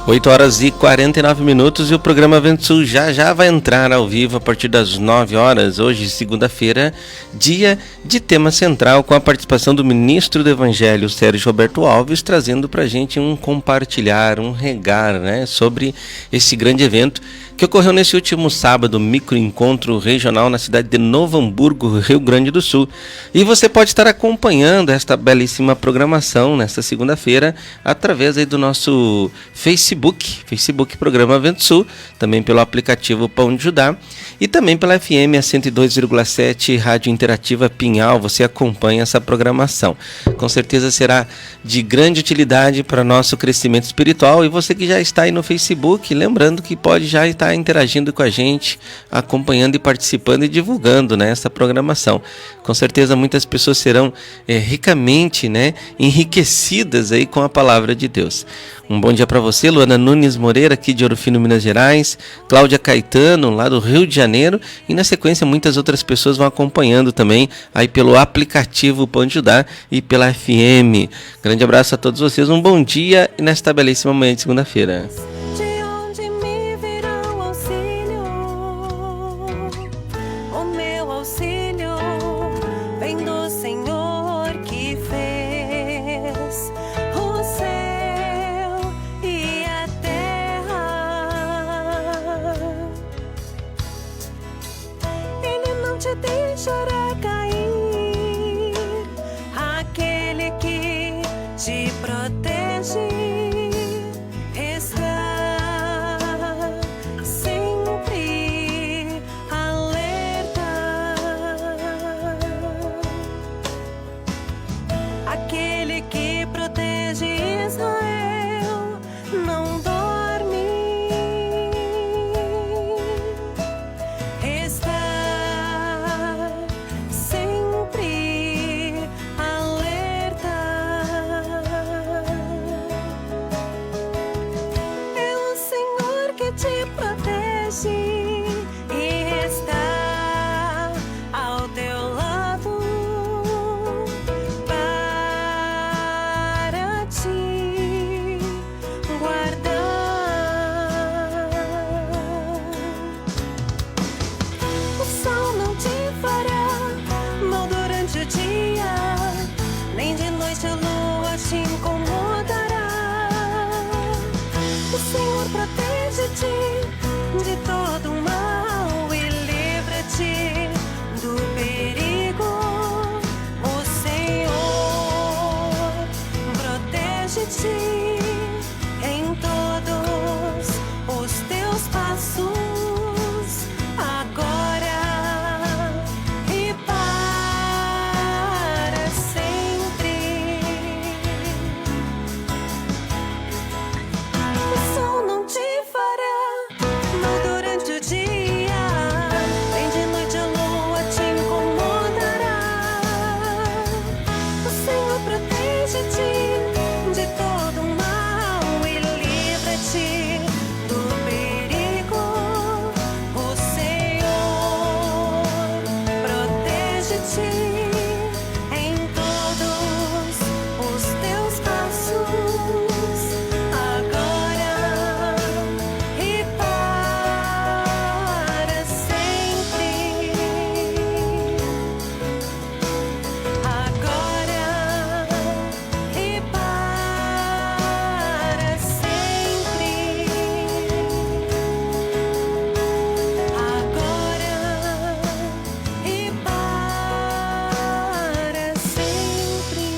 8 horas e 49 minutos e o programa Vento Sul já vai entrar ao vivo a partir das 9 horas, hoje, segunda-feira, dia de tema central, com a participação do ministro do Evangelho, Sérgio Roberto Alves, trazendo pra gente um compartilhar, um regar, né, sobre esse grande evento que ocorreu nesse último sábado, microencontro regional na cidade de Novo Hamburgo, Rio Grande do Sul. E você pode estar acompanhando esta belíssima programação nesta segunda-feira através aí do nosso Facebook Programa Vento Sul, também pelo aplicativo Pão de Judá e também pela FM 102,7 Rádio Interativa Pinhal. Você acompanha essa programação. Com certeza será de grande utilidade para nosso crescimento espiritual. E você que já está aí no Facebook, lembrando que pode já estar interagindo com a gente, acompanhando e participando e divulgando, né, essa programação. Com certeza muitas pessoas serão ricamente, né, enriquecidas aí com a palavra de Deus. Um bom dia para você, Luana Nunes Moreira, aqui de Ouro Fino, Minas Gerais, Cláudia Caetano, lá do Rio de Janeiro, e na sequência muitas outras pessoas vão acompanhando também aí pelo aplicativo Pão de Judá e pela FM. Grande abraço a todos vocês, um bom dia e nesta belíssima manhã de segunda-feira. Deixará cair aquele que te protege, está sempre alerta. Aquele que protege Israel não dorme, está te protege e está ao teu lado para te guardar. O sol não te fará mal durante o dia, nem de noite a lua te incomodará. O Senhor protege-te de todo mal e livra-te do perigo. O Senhor protege-te em todos os teus passos, agora e para sempre. O sol não te fará mal durante o dia, nem de noite a lua te incomodará. O Senhor protege-te de todo mal e livra-te do perigo. O Senhor protege-te em todos os teus passos, agora e para sempre. Agora e para sempre. Agora e para sempre.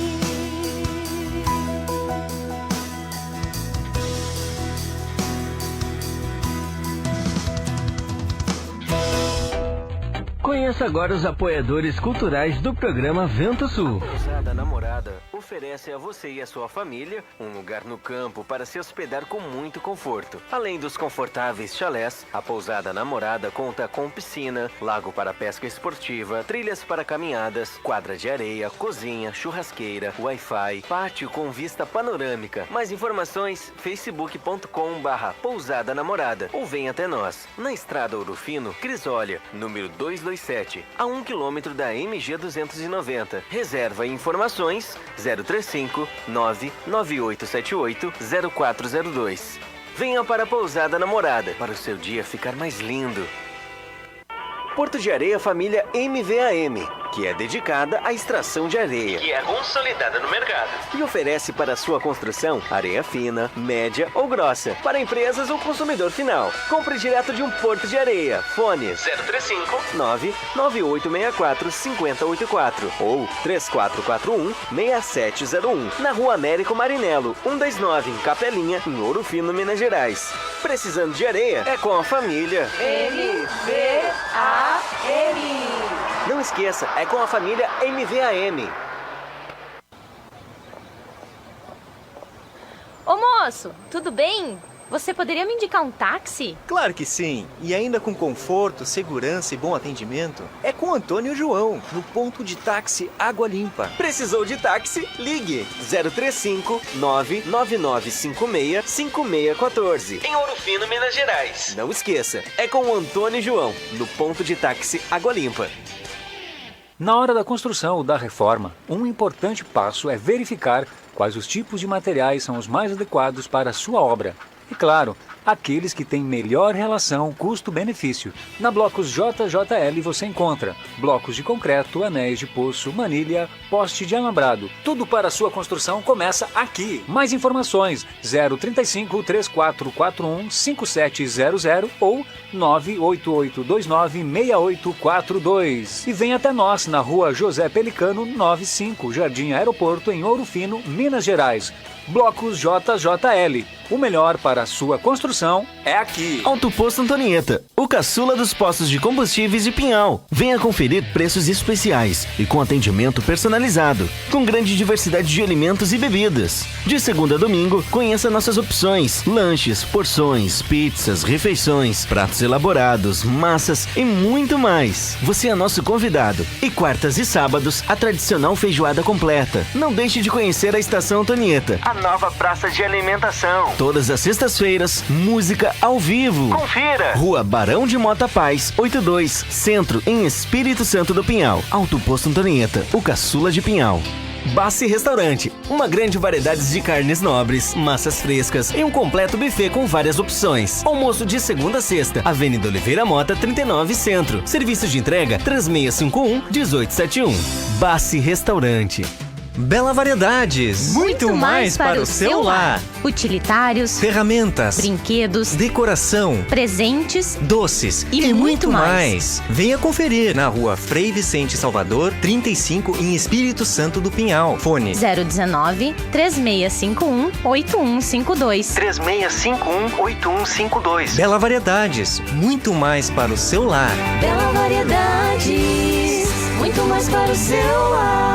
Conheça agora os apoiadores culturais do programa Vento Sul. Pousada Namorada oferece a você e a sua família um lugar no campo para se hospedar com muito conforto. Além dos confortáveis chalés, a Pousada Namorada conta com piscina, lago para pesca esportiva, trilhas para caminhadas, quadra de areia, cozinha, churrasqueira, Wi-Fi, pátio com vista panorâmica. Mais informações, facebook.com/Pousada Namorada ou vem até nós, na Estrada Ouro Fino, Crisólia, número 227, a 1 km da MG 290. Reserva e informações 035 99878 0402. venha para a Pousada Namorada, para o seu dia ficar mais lindo. Porto de Areia Família MVAM, que é dedicada à extração de areia, que é consolidada no mercado, e oferece para sua construção areia fina, média ou grossa, para empresas ou consumidor final. Compre direto de um Porto de Areia. Fone 035 99864 5084 ou 3441 6701, na Rua Américo Marinello, 129, em Capelinha, em Ouro Fino, Minas Gerais. Precisando de areia? É com a família MVAM. Não esqueça, é com a família MVAM. Ô moço, tudo bem? Você poderia me indicar um táxi? Claro que sim, e ainda com conforto, segurança e bom atendimento. É com Antônio João, no ponto de táxi Água Limpa. Precisou de táxi? Ligue 035 99956 5614, em Ouro Fino, Minas Gerais. Não esqueça, é com o Antônio João, no ponto de táxi Água Limpa. Na hora da construção ou da reforma, um importante passo é verificar quais os tipos de materiais são os mais adequados para a sua obra. E claro, aqueles que têm melhor relação custo-benefício. Na Blocos JJL você encontra blocos de concreto, anéis de poço, manilha, poste de alambrado. Tudo para a sua construção começa aqui. Mais informações 035 3441 5700 ou 98829 6842. E vem até nós na Rua José Pelicano 95, Jardim Aeroporto, em Ouro Fino, Minas Gerais. Blocos JJL. O melhor para a sua construção é aqui. Alto Posto Antonieta, o caçula dos postos de combustíveis de Pinhal. Venha conferir preços especiais e com atendimento personalizado, com grande diversidade de alimentos e bebidas. De segunda a domingo, conheça nossas opções: lanches, porções, pizzas, refeições, pratos elaborados, massas e muito mais. Você é nosso convidado. E quartas e sábados, a tradicional feijoada completa. Não deixe de conhecer a Estação Antonieta, A nova praça de alimentação. todas as sextas-feiras, música ao vivo. Confira! Rua Barão de Mota Paz, 82, Centro, em Espírito Santo do Pinhal. Alto Posto Antonieta, o caçula de Pinhal. Bassi Restaurante, uma grande variedade de carnes nobres, massas frescas e um completo buffet com várias opções. Almoço de segunda a sexta, Avenida Oliveira Mota, 39, Centro. Serviço de entrega 3651-1871. Bassi Restaurante. Bela Variedades, Muito mais para o seu lar. Utilitários, ferramentas, brinquedos, decoração, presentes. doces E muito mais. Venha conferir na Rua Frei Vicente Salvador, 35, em Espírito Santo do Pinhal. Fone 019 3651 8152. 3651-8152. Bela Variedades, muito mais para o seu lar. Bela Variedades, muito mais para o seu lar.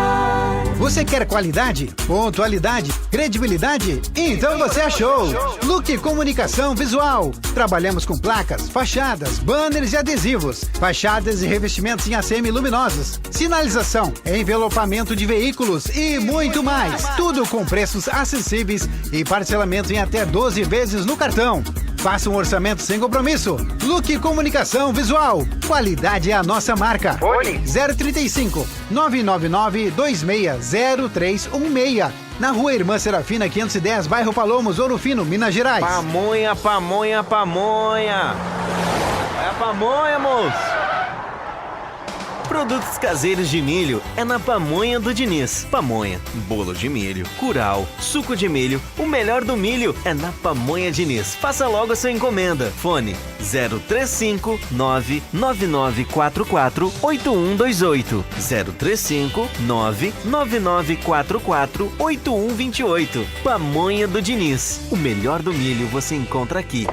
Você quer qualidade, pontualidade, credibilidade? Então você achou! Look Comunicação Visual. Trabalhamos com placas, fachadas, banners e adesivos, fachadas e revestimentos em ACM luminosos, sinalização, envelopamento de veículos e muito mais. Tudo com preços acessíveis e parcelamento em até 12 vezes no cartão. Faça um orçamento sem compromisso. Look Comunicação Visual. Qualidade é a nossa marca. Fone 035 999 260316. Na Rua Irmã Serafina 510, bairro Palomos, Ouro Fino, Minas Gerais. Pamonha, pamonha, pamonha. É a pamonha, moço. Produtos caseiros de milho é na Pamonha do Diniz. Pamonha, bolo de milho, curau, suco de milho. O melhor do milho é na Pamonha Diniz. Faça logo a sua encomenda. Fone 035 99944 8128. 035 99944 8128. Pamonha do Diniz. O melhor do milho você encontra aqui.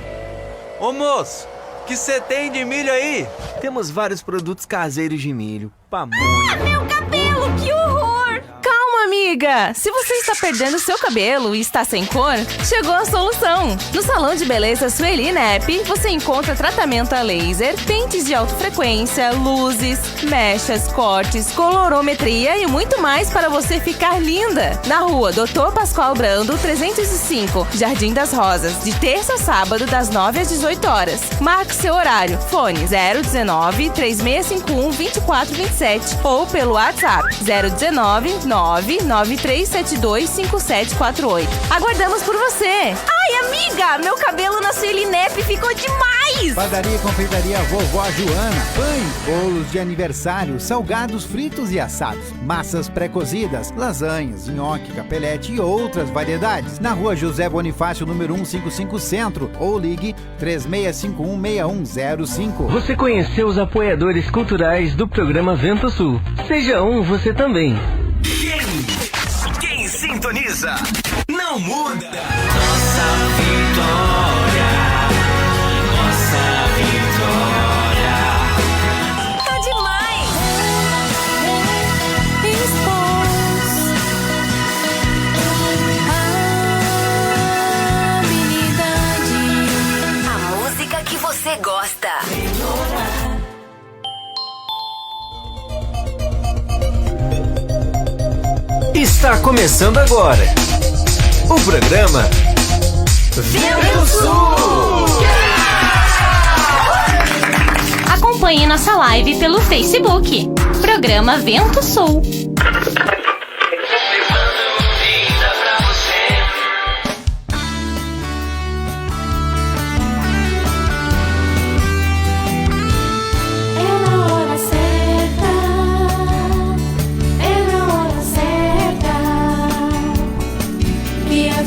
Ô moço, que você tem de milho aí? Temos vários produtos caseiros de milho. Pamonha. Meu cabelo, que horror! Calma, amiga! Se você está perdendo seu cabelo e está sem cor, chegou a solução! No Salão de Beleza Sueli Nep, você encontra tratamento a laser, pentes de alta frequência, luzes, mechas, cortes, colorometria e muito mais para você ficar linda! Na Rua Dr. Pascoal Brando, 305, Jardim das Rosas, de terça a sábado, das 9 às 18 horas. Marque seu horário. Fone 019 3651 2427 ou pelo WhatsApp 019 993725748. Aguardamos por você! Ai, amiga! Amiga, meu cabelo na Sueli Nep ficou demais! Padaria e confeitaria Vovó Joana. Pães, bolos de aniversário, salgados fritos e assados, massas pré-cozidas, lasanhas, nhoque, capelete e outras variedades. Na rua José Bonifácio, número 155 Centro, ou ligue 36516105. Você conheceu os apoiadores culturais do programa Vento Sul. Seja um você também. Quem sintoniza não muda. Nossa vitória. Tá demais! Expôs a habilidade. A música que você gosta. Está começando agora o programa Vento Sul. Acompanhe nossa live pelo Facebook. Programa Vento Sul.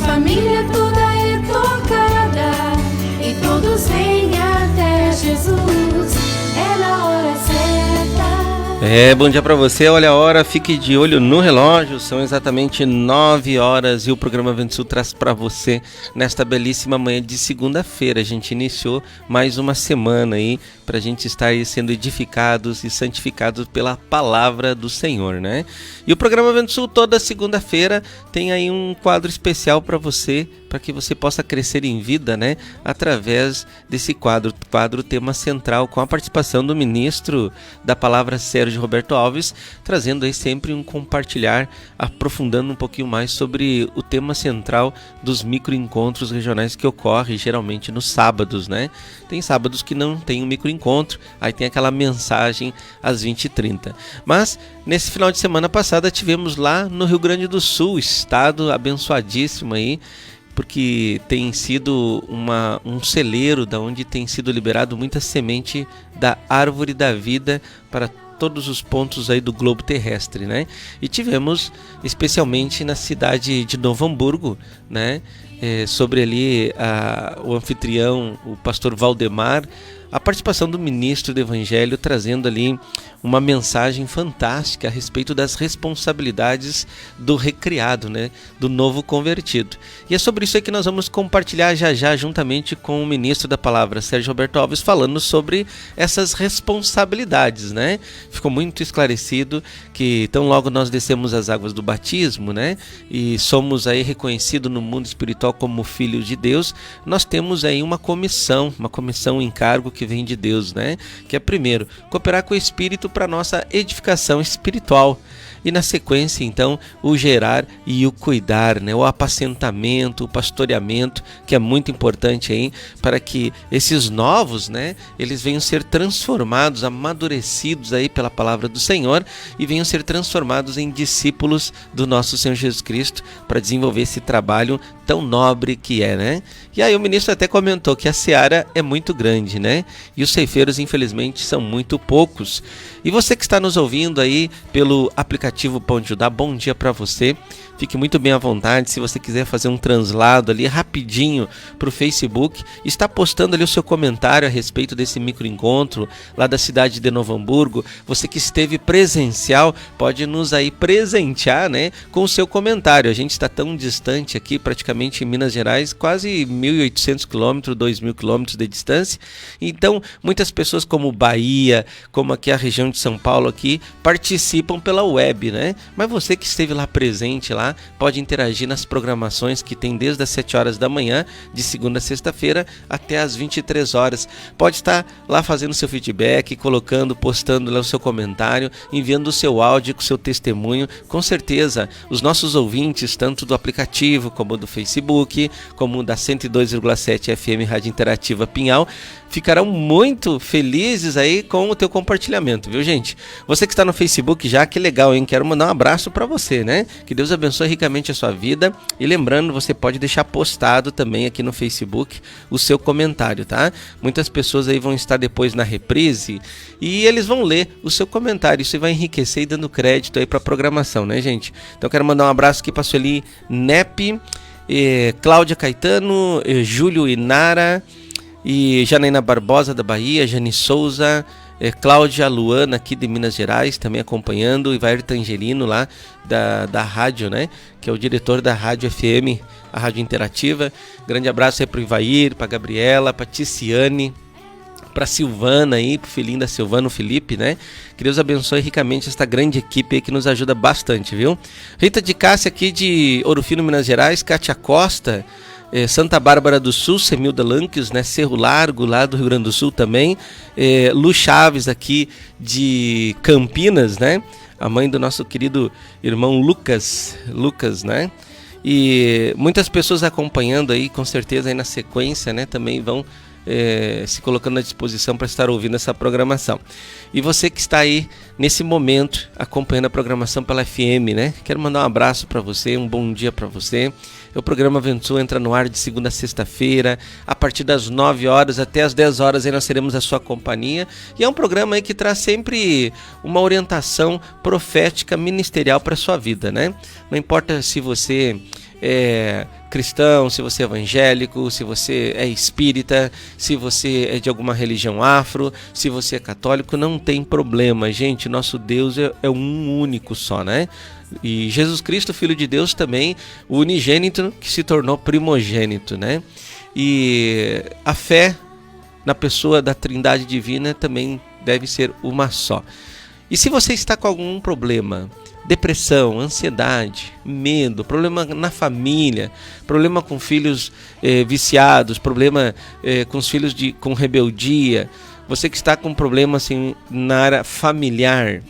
Família toda é tocada e todos vêm até Jesus. É na hora certa. Bom dia pra você, olha a hora, fique de olho no relógio, são exatamente 9 horas e o programa Vento Sul traz pra você nesta belíssima manhã de segunda-feira. A gente iniciou mais uma semana aí pra gente estar aí sendo edificados e santificados pela palavra do Senhor, né? E o programa Vento Sul toda segunda-feira tem aí um quadro especial pra você, para que você possa crescer em vida, né? Através desse quadro tema central, com a participação do ministro da palavra Sérgio Roberto Alves, trazendo aí sempre um compartilhar, aprofundando um pouquinho mais sobre o tema central dos microencontros regionais que ocorre geralmente nos sábados, né? Tem sábados que não tem um microencontro, aí tem aquela mensagem às 20h30. Mas nesse final de semana passada tivemos lá no Rio Grande do Sul, estado abençoadíssimo aí, porque tem sido um celeiro da onde tem sido liberado muita semente da árvore da vida para todos os pontos aí do globo terrestre, né? E tivemos especialmente na cidade de Novo Hamburgo, né? Sobre ali o anfitrião, o pastor Valdemar, a participação do ministro do Evangelho, trazendo ali uma mensagem fantástica a respeito das responsabilidades do recriado, né, do novo convertido. E é sobre isso aí que nós vamos compartilhar já juntamente com o ministro da palavra, Sérgio Roberto Alves, falando sobre essas responsabilidades, né? Ficou muito esclarecido que tão logo nós descemos as águas do batismo, né, e somos aí reconhecidos no mundo espiritual como filhos de Deus, nós temos aí uma comissão, um encargo que vem de Deus, né? Que é primeiro, cooperar com o Espírito para nossa edificação espiritual. E na sequência, então, o gerar e o cuidar, né? O apacentamento, o pastoreamento, que é muito importante aí para que esses novos, né? Eles venham ser transformados, amadurecidos aí pela palavra do Senhor e venham ser transformados em discípulos do nosso Senhor Jesus Cristo para desenvolver esse trabalho tão nobre que é, né? E aí o ministro até comentou que a seara é muito grande, né? E os ceifeiros, infelizmente, são muito poucos. E você que está nos ouvindo aí pelo aplicativo Pão de Judá, bom dia para você. Fique muito bem à vontade, se você quiser fazer um translado ali rapidinho para o Facebook, está postando ali o seu comentário a respeito desse microencontro lá da cidade de Novo Hamburgo. Você que esteve presencial pode nos aí presentear, né, com o seu comentário. A gente está tão distante aqui, praticamente em Minas Gerais, quase 1.800 quilômetros, 2.000 quilômetros de distância. Então, muitas pessoas como Bahia, como aqui a região de São Paulo aqui, participam pela web, né? Mas você que esteve lá presente lá, pode interagir nas programações que tem desde as 7 horas da manhã, de segunda a sexta-feira, até as 23 horas. Pode estar lá fazendo seu feedback, colocando, postando lá o seu comentário, enviando o seu áudio com o seu testemunho. Com certeza, os nossos ouvintes, tanto do aplicativo, como do Facebook, como da 102,7 FM Rádio Interativa Pinhal, ficarão muito felizes aí com o teu compartilhamento, viu, gente? Você que está no Facebook já, que legal, hein? Quero mandar um abraço para você, né? Que Deus abençoe ricamente a sua vida. E lembrando, você pode deixar postado também aqui no Facebook o seu comentário, tá? Muitas pessoas aí vão estar depois na reprise e eles vão ler o seu comentário. Isso vai enriquecer e dando crédito aí para a programação, né, gente? Então quero mandar um abraço aqui para Sueli Nep, Cláudia Caetano, Júlio Inara e Janaína Barbosa da Bahia, Jane Souza, Cláudia Luana aqui de Minas Gerais também acompanhando, e Ivair Angelino lá da rádio, né, que é o diretor da Rádio FM, a Rádio Interativa. Grande abraço aí para o Ivair, para Gabriela, para Ticiane, para Silvana aí, pro filhinho da Silvana, o Felipe, né? Que Deus abençoe ricamente esta grande equipe aí que nos ajuda bastante, viu? Rita de Cássia aqui de Ouro Fino, Minas Gerais, Kátia Costa, Santa Bárbara do Sul, Semilda Lanques, né? Cerro Largo, lá do Rio Grande do Sul também, Lu Chaves aqui de Campinas, né? A mãe do nosso querido irmão Lucas, né? E muitas pessoas acompanhando aí, com certeza aí na sequência, né? Também vão se colocando à disposição para estar ouvindo essa programação. E você que está aí nesse momento acompanhando a programação pela FM, né? Quero mandar um abraço para você, um bom dia para você. O programa Vento Sul entra no ar de segunda a sexta-feira, a partir das 9 horas até as 10 horas aí nós teremos a sua companhia. E é um programa aí que traz sempre uma orientação profética ministerial para a sua vida, né? Não importa se você é cristão, se você é evangélico, se você é espírita, se você é de alguma religião afro, se você é católico, não tem problema, gente. Nosso Deus é um único só, né? E Jesus Cristo, Filho de Deus, também, o unigênito que se tornou primogênito, né? E a fé na pessoa da Trindade Divina também deve ser uma só. E se você está com algum problema, depressão, ansiedade, medo, problema na família, problema com filhos viciados, problema com os filhos com rebeldia, você que está com problema assim, na área familiar,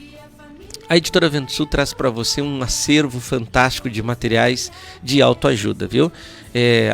a Editora Vento Sul traz para você um acervo fantástico de materiais de autoajuda, viu?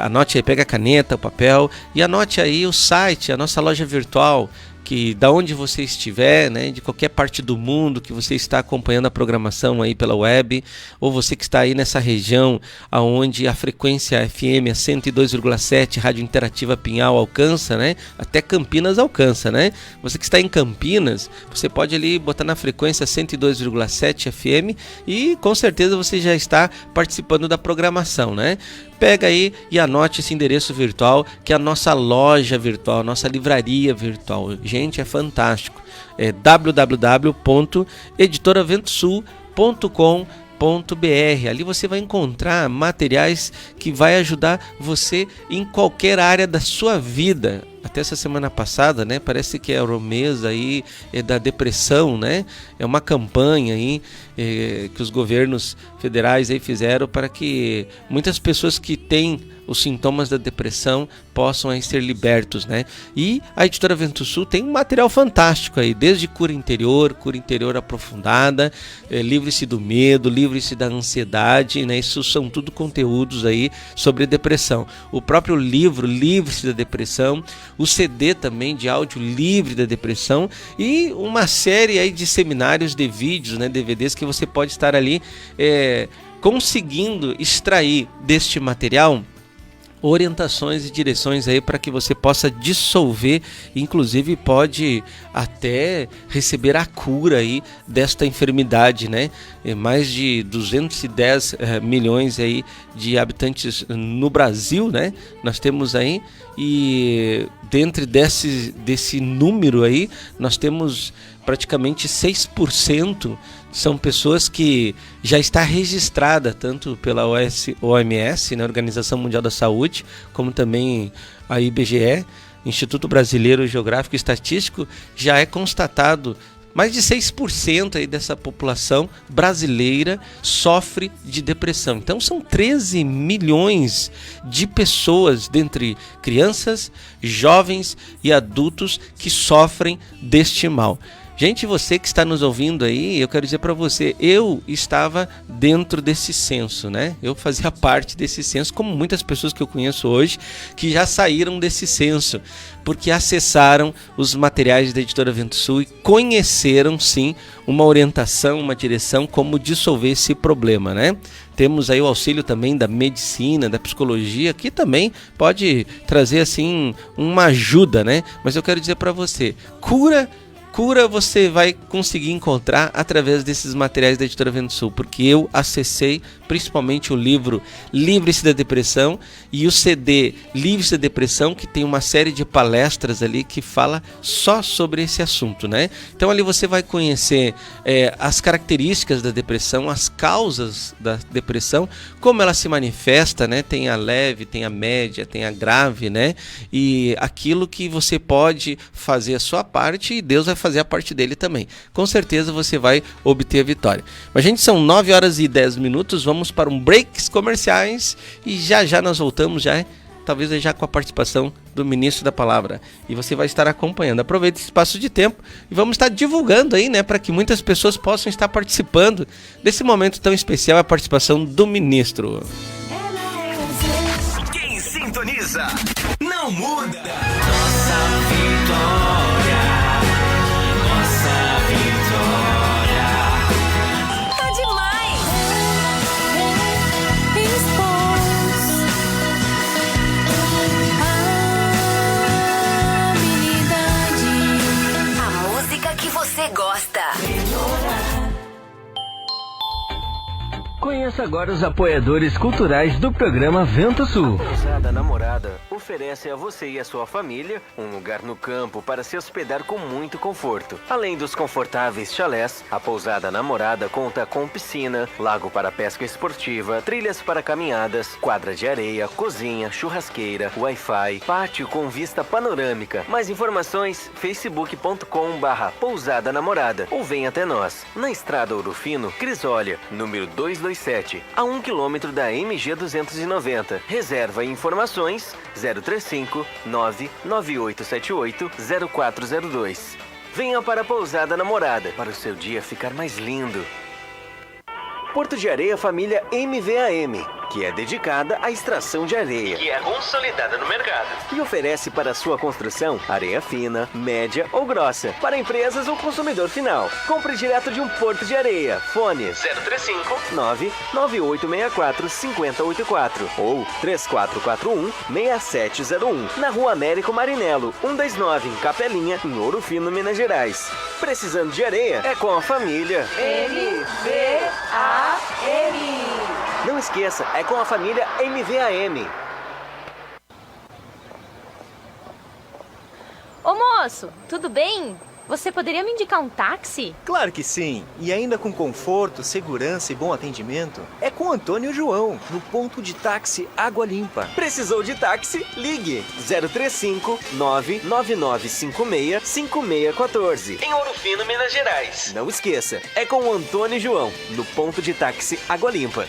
Anote aí, pega a caneta, o papel e anote aí o site, a nossa loja virtual, que da onde você estiver, né, de qualquer parte do mundo que você está acompanhando a programação aí pela web, ou você que está aí nessa região aonde a frequência FM, a 102,7, Rádio Interativa Pinhal alcança, né, até Campinas alcança, né? Você que está em Campinas, você pode ali botar na frequência 102,7 FM e com certeza você já está participando da programação, né? Pega aí e anote esse endereço virtual, que é a nossa loja virtual, a nossa livraria virtual. Gente, é fantástico. É www.editoraventosul.com.br. Ali você vai encontrar materiais que vai ajudar você em qualquer área da sua vida. Até essa semana passada, né? Parece que é o mês aí da depressão, né? É uma campanha aí que os governos federais aí fizeram para que muitas pessoas que têm os sintomas da depressão possam aí ser libertos, né? E a Editora Vento Sul tem um material fantástico aí, desde cura interior aprofundada, livre-se do medo, livre-se da ansiedade, né? Isso são tudo conteúdos aí sobre depressão. O próprio livro Livre-se da Depressão, o CD também de áudio Livre da Depressão e uma série aí de seminários de vídeos, né? DVDs que você pode estar ali conseguindo extrair deste material orientações e direções aí para que você possa dissolver, inclusive pode até receber a cura aí desta enfermidade, né? Mais de 210 milhões aí de habitantes no Brasil, né? Nós temos aí, e dentro desse número aí, nós temos praticamente 6% são pessoas que já está registrada tanto pela OMS, né, Organização Mundial da Saúde, como também a IBGE, Instituto Brasileiro Geográfico e Estatístico, já é constatado mais de 6% aí dessa população brasileira sofre de depressão. Então são 13 milhões de pessoas, dentre crianças, jovens e adultos, que sofrem deste mal. Gente, você que está nos ouvindo aí, eu quero dizer para você, eu estava dentro desse censo, né? Eu fazia parte desse censo, como muitas pessoas que eu conheço hoje, que já saíram desse censo, porque acessaram os materiais da Editora Vento Sul e conheceram, sim, uma orientação, uma direção, como dissolver esse problema, né? Temos aí o auxílio também da medicina, da psicologia, que também pode trazer, assim, uma ajuda, né? Mas eu quero dizer para você, cura você vai conseguir encontrar através desses materiais da Editora Vento Sul, porque eu acessei principalmente o livro Livre-se da Depressão e o CD Livre-se da Depressão, que tem uma série de palestras ali que fala só sobre esse assunto, né? Então ali você vai conhecer as características da depressão, as causas da depressão, como ela se manifesta, né? Tem a leve, tem a média, tem a grave, né? E aquilo que você pode fazer a sua parte e Deus vai fazer a parte dele também. Com certeza você vai obter a vitória. Mas, gente, são 9 horas e 10 minutos, vamos para um breaks comerciais e já nós voltamos, talvez já com a participação do Ministro da Palavra. E você vai estar acompanhando. Aproveite esse espaço de tempo e vamos estar divulgando aí, né, para que muitas pessoas possam estar participando desse momento tão especial, a participação do Ministro. Quem sintoniza não muda. Nossa vitória. Tá demais! A música que você gosta. Conheça agora os apoiadores culturais do programa Vento Sul. A Pousada Namorada oferece a você e a sua família um lugar no campo para se hospedar com muito conforto. Além dos confortáveis chalés, a Pousada Namorada conta com piscina, lago para pesca esportiva, trilhas para caminhadas, quadra de areia, cozinha, churrasqueira, Wi-Fi, pátio com vista panorâmica. Mais informações, facebook.com/Pousada Namorada ou vem até nós, na Estrada Ouro Fino, Crisólia, número 227, a 1 km da MG 290. Reserva e informações 035 99878 0402. Venha para a Pousada Namorada para o seu dia ficar mais lindo. Porto de Areia Família MVAM, que é dedicada à extração de areia, que é consolidada no mercado, e oferece para sua construção areia fina, média ou grossa, para empresas ou consumidor final. Compre direto de um Porto de Areia. Fone 035 99864 5084 ou 3441 6701, na Rua Américo Marinello 129, em Capelinha, em Ouro Fino, Minas Gerais. Precisando de areia? É com a família MVAM. Não esqueça, é com a família MVAM. Ô moço, tudo bem? Você poderia me indicar um táxi? Claro que sim, e ainda com conforto, segurança e bom atendimento. É com Antônio João, no ponto de táxi Água Limpa. Precisou de táxi? Ligue 035 99956 5614, em Ouro Fino, Minas Gerais. Não esqueça, é com o Antônio João, no ponto de táxi Água Limpa.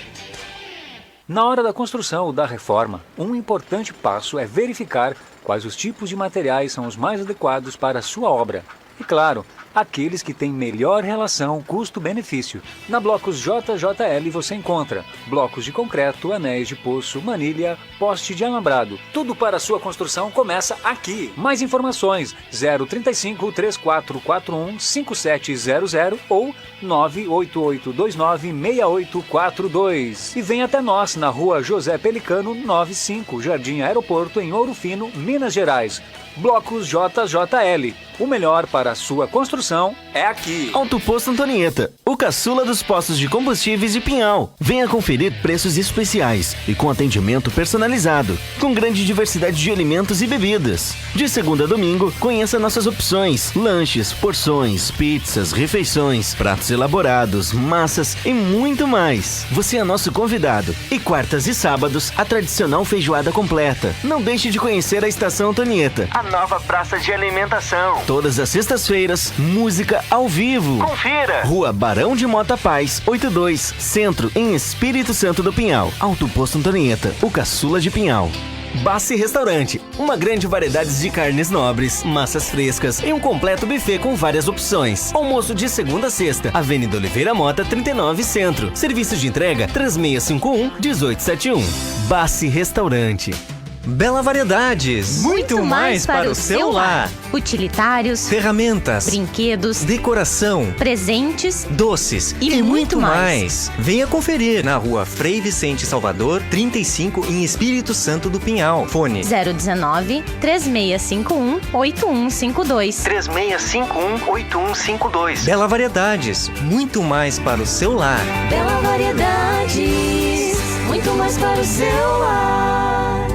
Na hora da construção ou da reforma, um importante passo é verificar quais os tipos de materiais são os mais adequados para a sua obra. E claro, aqueles que têm melhor relação custo-benefício. Na Blocos JJL você encontra blocos de concreto, anéis de poço, manilha, poste de alambrado. Tudo para a sua construção começa aqui. Mais informações 035 3441 5700 ou 98829 6842. E vem até nós na Rua José Pelicano 95, Jardim Aeroporto, em Ouro Fino, Minas Gerais. Blocos JJL. O melhor para a sua construção é aqui. Alto Posto Antonieta, o caçula dos postos de combustíveis de Pinhal. Venha conferir preços especiais e com atendimento personalizado, com grande diversidade de alimentos e bebidas. De segunda a domingo, conheça nossas opções: lanches, porções, pizzas, refeições, pratos elaborados, massas e muito mais. Você é nosso convidado. E quartas e sábados, a tradicional feijoada completa. Não deixe de conhecer a Estação Antonieta, A nova praça de alimentação. todas as sextas-feiras, música ao vivo. Confira. Rua Barão de Mota Paz, 82, Centro, em Espírito Santo do Pinhal. Alto Posto Antonieta, o caçula de Pinhal. Bassi Restaurante, uma grande variedade de carnes nobres, massas frescas e um completo buffet com várias opções. Almoço de segunda a sexta, Avenida Oliveira Mota, 39 Centro. Serviço de entrega 3651-1871. Bassi Restaurante. Bela Variedades, muito mais para o seu lar. Utilitários, Ferramentas, brinquedos, decoração, presentes, doces e muito mais. Venha conferir na rua Frei Vicente Salvador, 35, em Espírito Santo do Pinhal. Fone 019-3651-8152. 3651-8152. Bela Variedades, muito mais para o seu lar. Bela Variedades, muito mais para o seu lar.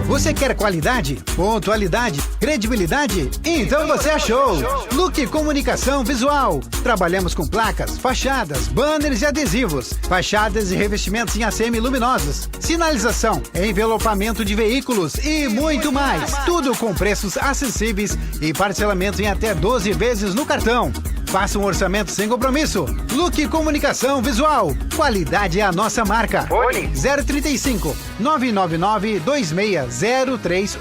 Você quer qualidade, pontualidade, credibilidade? Então você achou! Look Comunicação Visual. Trabalhamos com placas, fachadas, banners e adesivos, fachadas e revestimentos em ACM luminosos, sinalização, envelopamento de veículos e muito mais. Tudo com preços acessíveis e parcelamento em até 12 vezes no cartão. Faça um orçamento sem compromisso. Look Comunicação Visual. Qualidade é a nossa marca. Fone 035 999 260316.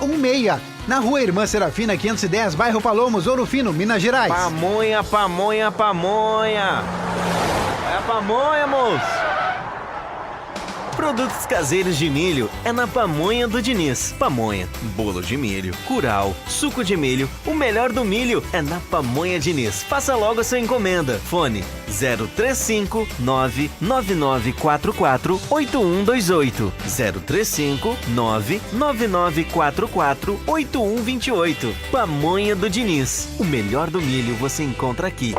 Na Rua Irmã Serafina 510, bairro Palomos, Ouro Fino, Minas Gerais. Pamonha, pamonha, pamonha. É a pamonha, moço. Produtos caseiros de milho é na Pamonha do Diniz. Pamonha, bolo de milho, curau, suco de milho. O melhor do milho é na Pamonha Diniz. Faça logo a sua encomenda. Fone 035 99944 8128. 035 99944 8128. Pamonha do Diniz. O melhor do milho você encontra aqui.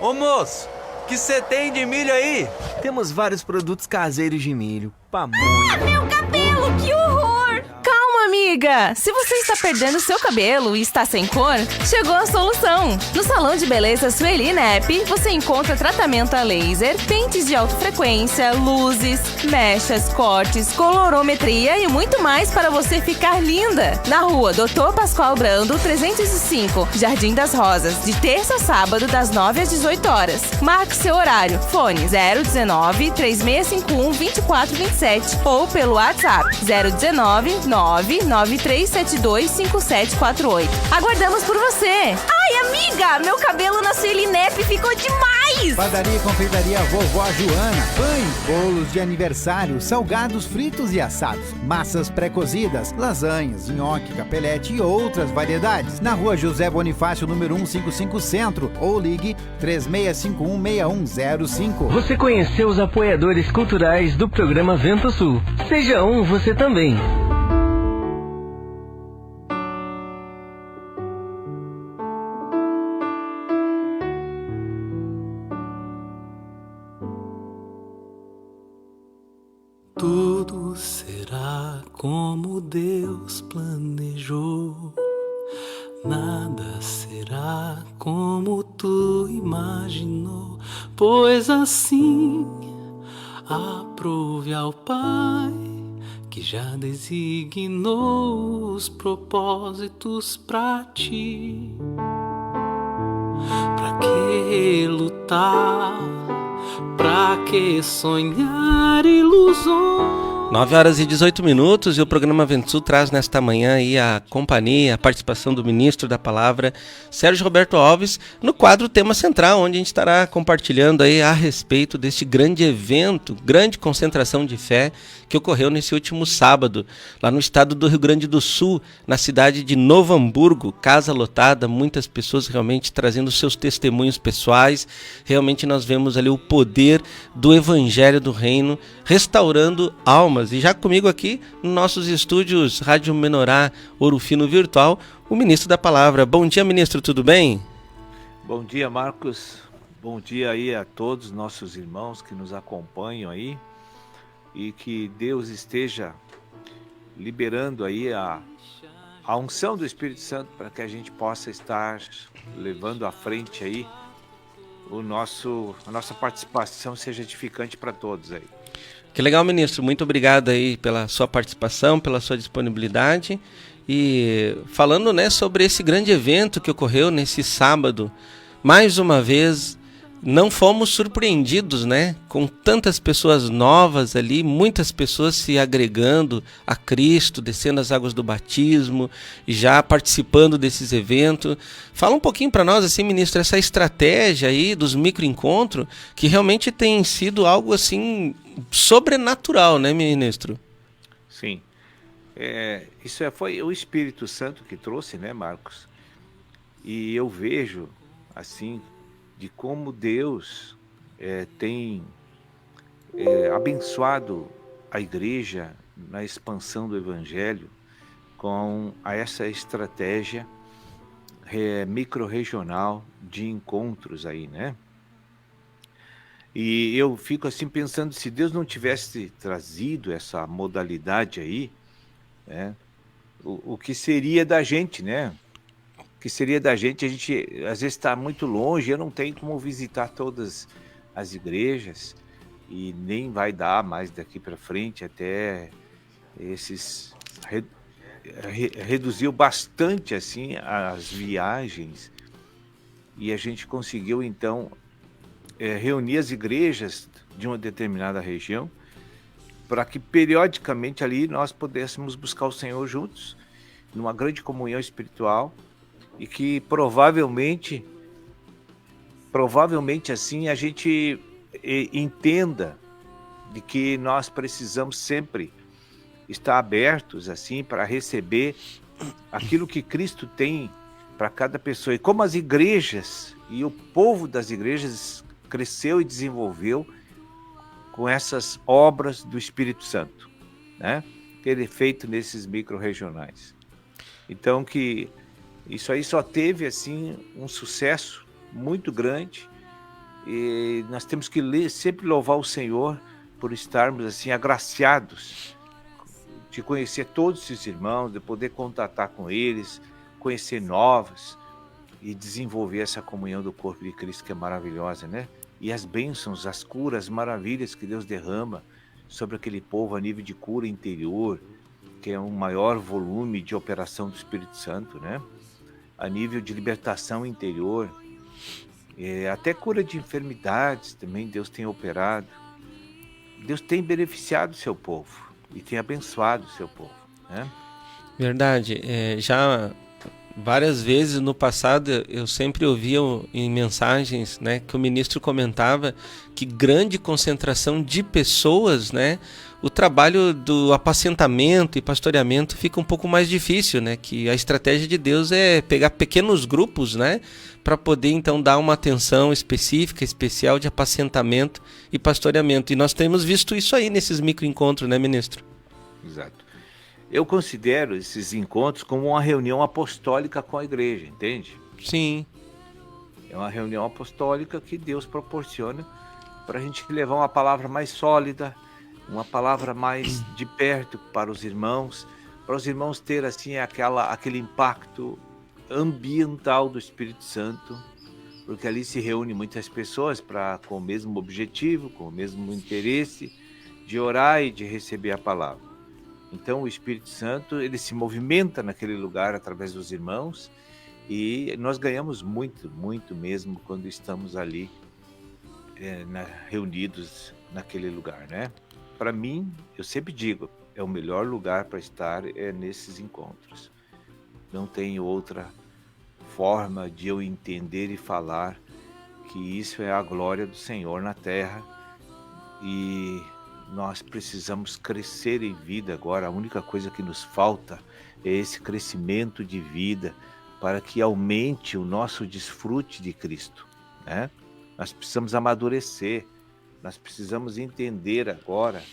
Ô, moço, que você tem de milho aí? Temos vários produtos caseiros de milho. Pamonha. Meu cabelo, que horror! Calma, amiga! Se você está perdendo seu cabelo e está sem cor, chegou a solução! No Salão de Beleza Sueli Nep, você encontra tratamento a laser, pentes de alta frequência, luzes, mechas, cortes, colorometria e muito mais para você ficar linda! Na rua Dr. Pascoal Brando, 305, Jardim das Rosas, de terça a sábado, das 9 às 18 horas. Marque seu horário. Fone 019-3651-2427 ou pelo WhatsApp 019-993725748. Aguardamos por você! Ai, amiga! Meu cabelo na Sueli Nep ficou demais! Padaria e Confeitaria Vovó Joana. Pães, bolos de aniversário, salgados fritos e assados, massas pré-cozidas, lasanhas, nhoque, capelete e outras variedades. Na Rua José Bonifácio, número 155 Centro, ou ligue 3651-6105. Você conheceu os apoiadores culturais do programa Vento Sul. Seja um você também. Tudo será como Deus planejou. Nada será como tu imaginou, pois assim aprove ao Pai, que já designou os propósitos pra ti. Pra que lutar? Pra que sonhar ilusões? 9 horas e 18 minutos e o programa Vento Sul traz nesta manhã aí a companhia, a participação do ministro da Palavra, Sérgio Roberto Alves, no quadro Tema Central, onde a gente estará compartilhando aí a respeito deste grande evento, grande concentração de fé que ocorreu nesse último sábado, lá no estado do Rio Grande do Sul, na cidade de Novo Hamburgo, casa lotada, muitas pessoas realmente trazendo seus testemunhos pessoais. Realmente nós vemos ali o poder do Evangelho do Reino, restaurando almas. E já comigo aqui, nos nossos estúdios Rádio Menorá, Ouro Fino Virtual, o ministro da Palavra. Bom dia, ministro, tudo bem? Bom dia, Marcos. Bom dia aí a todos nossos irmãos que nos acompanham aí. E que Deus esteja liberando aí a unção do Espírito Santo para que a gente possa estar levando à frente aí a nossa participação seja edificante para todos aí. Que legal, ministro. Muito obrigado aí pela sua participação, pela sua disponibilidade. E falando, né, sobre esse grande evento que ocorreu nesse sábado, mais uma vez não fomos surpreendidos, né? Com tantas pessoas novas ali, muitas pessoas se agregando a Cristo, descendo as águas do batismo, já participando desses eventos. Fala um pouquinho para nós, assim, ministro, essa estratégia aí dos microencontros, que realmente tem sido algo assim sobrenatural, né, ministro? Sim. Isso foi o Espírito Santo que trouxe, né, Marcos? E eu vejo, assim, de como Deus tem abençoado a igreja na expansão do Evangelho com essa estratégia micro-regional de encontros aí, né? E eu fico assim pensando, se Deus não tivesse trazido essa modalidade aí, né? O que seria da gente, né? O que seria da gente, a gente às vezes está muito longe, eu não tenho como visitar todas as igrejas e nem vai dar mais daqui para frente, até esses reduziu bastante assim as viagens e a gente conseguiu então reunir as igrejas de uma determinada região para que periodicamente ali nós pudéssemos buscar o Senhor juntos, numa grande comunhão espiritual, e que provavelmente assim a gente entenda de que nós precisamos sempre estar abertos assim para receber aquilo que Cristo tem para cada pessoa. E como as igrejas e o povo das igrejas cresceu e desenvolveu com essas obras do Espírito Santo, né? Que ele é feito nesses micro-regionais. Então que isso aí só teve assim um sucesso muito grande e nós temos que sempre louvar o Senhor por estarmos assim agraciados de conhecer todos esses irmãos, de poder contatar com eles, conhecer novos e desenvolver essa comunhão do corpo de Cristo que é maravilhosa, né? E as bênçãos, as curas, as maravilhas que Deus derrama sobre aquele povo a nível de cura interior, que é um maior volume de operação do Espírito Santo, né? A nível de libertação interior, até cura de enfermidades também Deus tem operado. Deus tem beneficiado o seu povo e tem abençoado o seu povo, né? Verdade. Já várias vezes no passado eu sempre ouvia em mensagens, né, que o ministro comentava que grande concentração de pessoas, né, o trabalho do apacentamento e pastoreamento fica um pouco mais difícil, né, que a estratégia de Deus é pegar pequenos grupos, né, para poder então dar uma atenção específica, especial de apacentamento e pastoreamento. E nós temos visto isso aí nesses microencontros, né, ministro? Exato. Eu considero esses encontros como uma reunião apostólica com a igreja, entende? Sim. É uma reunião apostólica que Deus proporciona para a gente levar uma palavra mais sólida, uma palavra mais de perto para os irmãos ter assim aquele impacto ambiental do Espírito Santo, porque ali se reúne muitas pessoas com o mesmo objetivo, com o mesmo interesse de orar e de receber a palavra. Então o Espírito Santo, ele se movimenta naquele lugar através dos irmãos e nós ganhamos muito, muito mesmo quando estamos ali reunidos naquele lugar, né? Para mim, eu sempre digo, é o melhor lugar para estar nesses encontros. Não tem outra forma de eu entender e falar que isso é a glória do Senhor na terra e nós precisamos crescer em vida agora. A única coisa que nos falta é esse crescimento de vida para que aumente o nosso desfrute de Cristo, né? Nós precisamos amadurecer, nós precisamos entender agora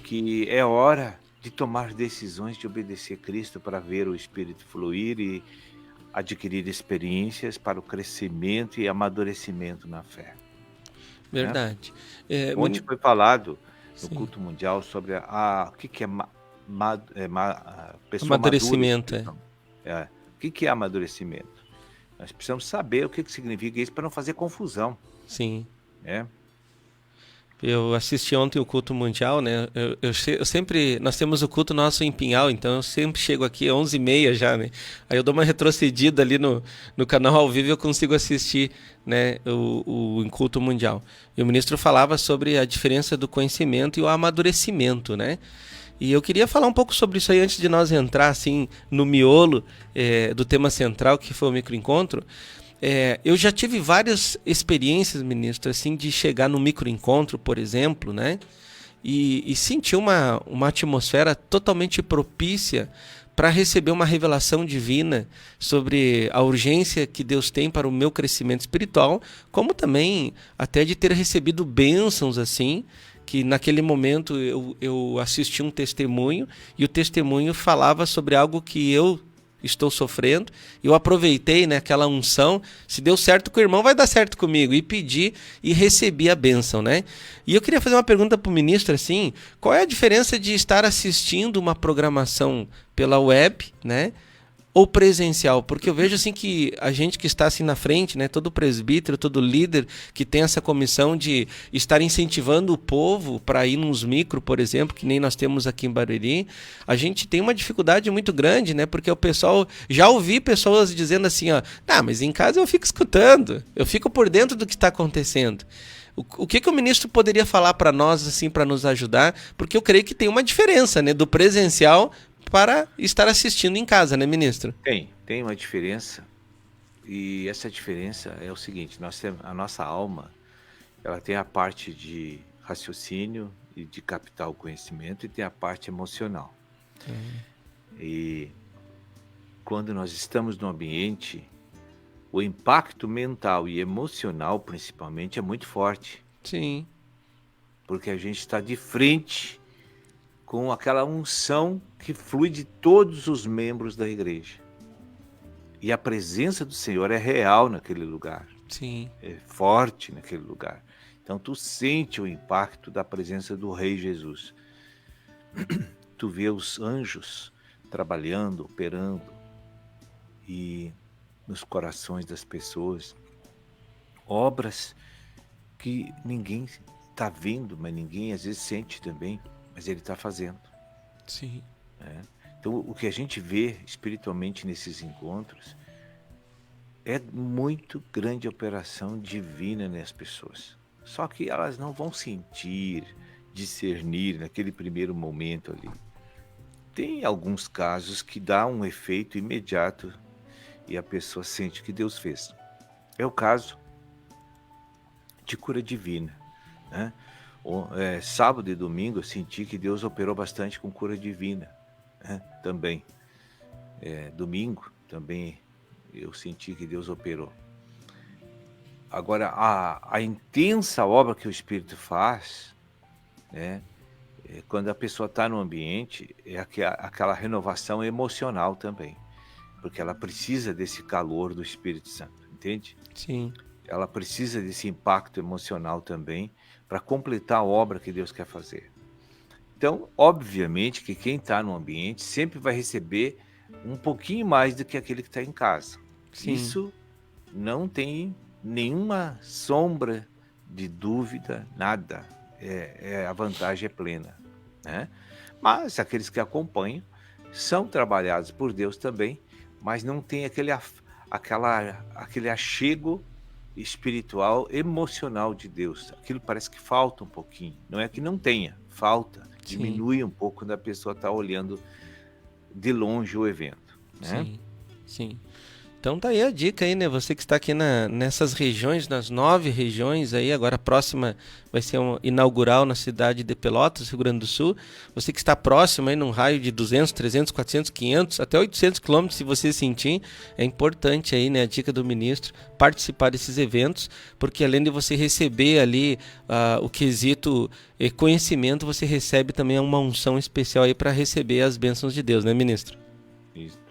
que é hora de tomar decisões de obedecer Cristo para ver o Espírito fluir e adquirir experiências para o crescimento e amadurecimento na fé. Verdade. Onde foi falado no culto mundial sobre o que é pessoa amadurecimento. Madura. O que é amadurecimento? Nós precisamos saber o que significa isso para não fazer confusão. Sim. Eu assisti ontem o culto mundial, né? Eu sempre... Nós temos o culto nosso em Pinhal, então eu sempre chego aqui às 11h30 já, né? Aí eu dou uma retrocedida ali no canal ao vivo e eu consigo assistir, né, o culto mundial. E o ministro falava sobre a diferença do conhecimento e o amadurecimento, né? E eu queria falar um pouco sobre isso aí antes de nós entrar, assim, no miolo do tema central, que foi o microencontro. Eu já tive várias experiências, ministro, assim, de chegar no microencontro, por exemplo, né? E sentir uma atmosfera totalmente propícia para receber uma revelação divina sobre a urgência que Deus tem para o meu crescimento espiritual, como também até de ter recebido bênçãos, assim, que naquele momento eu assisti um testemunho e o testemunho falava sobre algo que eu estou sofrendo, eu aproveitei, né, aquela unção, se deu certo com o irmão, vai dar certo comigo, e pedi e recebi a bênção, né? E eu queria fazer uma pergunta para o ministro, assim, qual é a diferença de estar assistindo uma programação pela web, né, ou presencial? Porque eu vejo assim que a gente que está assim na frente, né, todo presbítero, todo líder que tem essa comissão de estar incentivando o povo para ir nos micro, por exemplo, que nem nós temos aqui em Barueri, a gente tem uma dificuldade muito grande, né, porque o pessoal, já ouvi pessoas dizendo assim, ó, mas em casa eu fico escutando, eu fico por dentro do que está acontecendo. O que o ministro poderia falar para nós, assim, para nos ajudar? Porque eu creio que tem uma diferença, né, do presencial para estar assistindo em casa, né, ministro? Tem uma diferença, e essa diferença é o seguinte: nós temos a nossa alma, ela tem a parte de raciocínio e de captar o conhecimento, e tem a parte emocional. E quando nós estamos no ambiente, o impacto mental e emocional, principalmente, é muito forte. Sim. Porque a gente está de frente com aquela unção que flui de todos os membros da igreja. E a presença do Senhor é real naquele lugar. Sim. É forte naquele lugar. Então tu sente o impacto da presença do Rei Jesus. Tu vê os anjos trabalhando, operando, e nos corações das pessoas, obras que ninguém está vendo, mas ninguém às vezes sente também, mas ele está fazendo. Sim. Então, o que a gente vê espiritualmente nesses encontros é muito grande operação divina nas pessoas. Só que elas não vão sentir, discernir naquele primeiro momento ali. Tem alguns casos que dá um efeito imediato e a pessoa sente que Deus fez. É o caso de cura divina, né? Sábado e domingo eu senti que Deus operou bastante com cura divina, né? Também. Domingo também eu senti que Deus operou. Agora, a intensa obra que o Espírito faz, né, quando a pessoa está no ambiente, é aquela renovação emocional também, porque ela precisa desse calor do Espírito Santo, entende? Sim. Ela precisa desse impacto emocional também para completar a obra que Deus quer fazer. Então, obviamente que quem está no ambiente sempre vai receber um pouquinho mais do que aquele que está em casa. Sim. Isso não tem nenhuma sombra de dúvida, nada. A vantagem é plena, né? Mas aqueles que acompanham são trabalhados por Deus também, mas não tem aquele achego espiritual, emocional de Deus. Aquilo parece que falta um pouquinho. Não é que não tenha, falta. Sim. Diminui um pouco quando a pessoa está olhando de longe o evento, né? Sim, sim. Então tá aí a dica aí, né? Você que está aqui nessas regiões, nas 9 regiões aí, agora a próxima vai ser inaugural na cidade de Pelotas, Rio Grande do Sul. Você que está próximo aí num raio de 200, 300, 400, 500, até 800 quilômetros, se você sentir, é importante aí, né? A dica do ministro, participar desses eventos, porque além de você receber ali o quesito conhecimento, você recebe também uma unção especial aí para receber as bênçãos de Deus, né, ministro? Isso.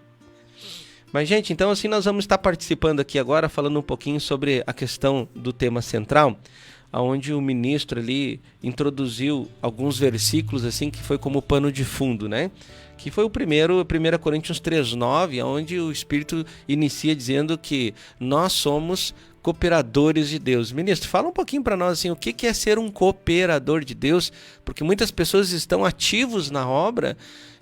Mas, gente, então assim nós vamos estar participando aqui agora, falando um pouquinho sobre a questão do tema central, onde o ministro ali introduziu alguns versículos assim que foi como pano de fundo, né? Que foi o primeiro, 1 Coríntios 3:9, onde o Espírito inicia dizendo que nós somos cooperadores de Deus. Ministro, fala um pouquinho para nós assim, o que é ser um cooperador de Deus, porque muitas pessoas estão ativos na obra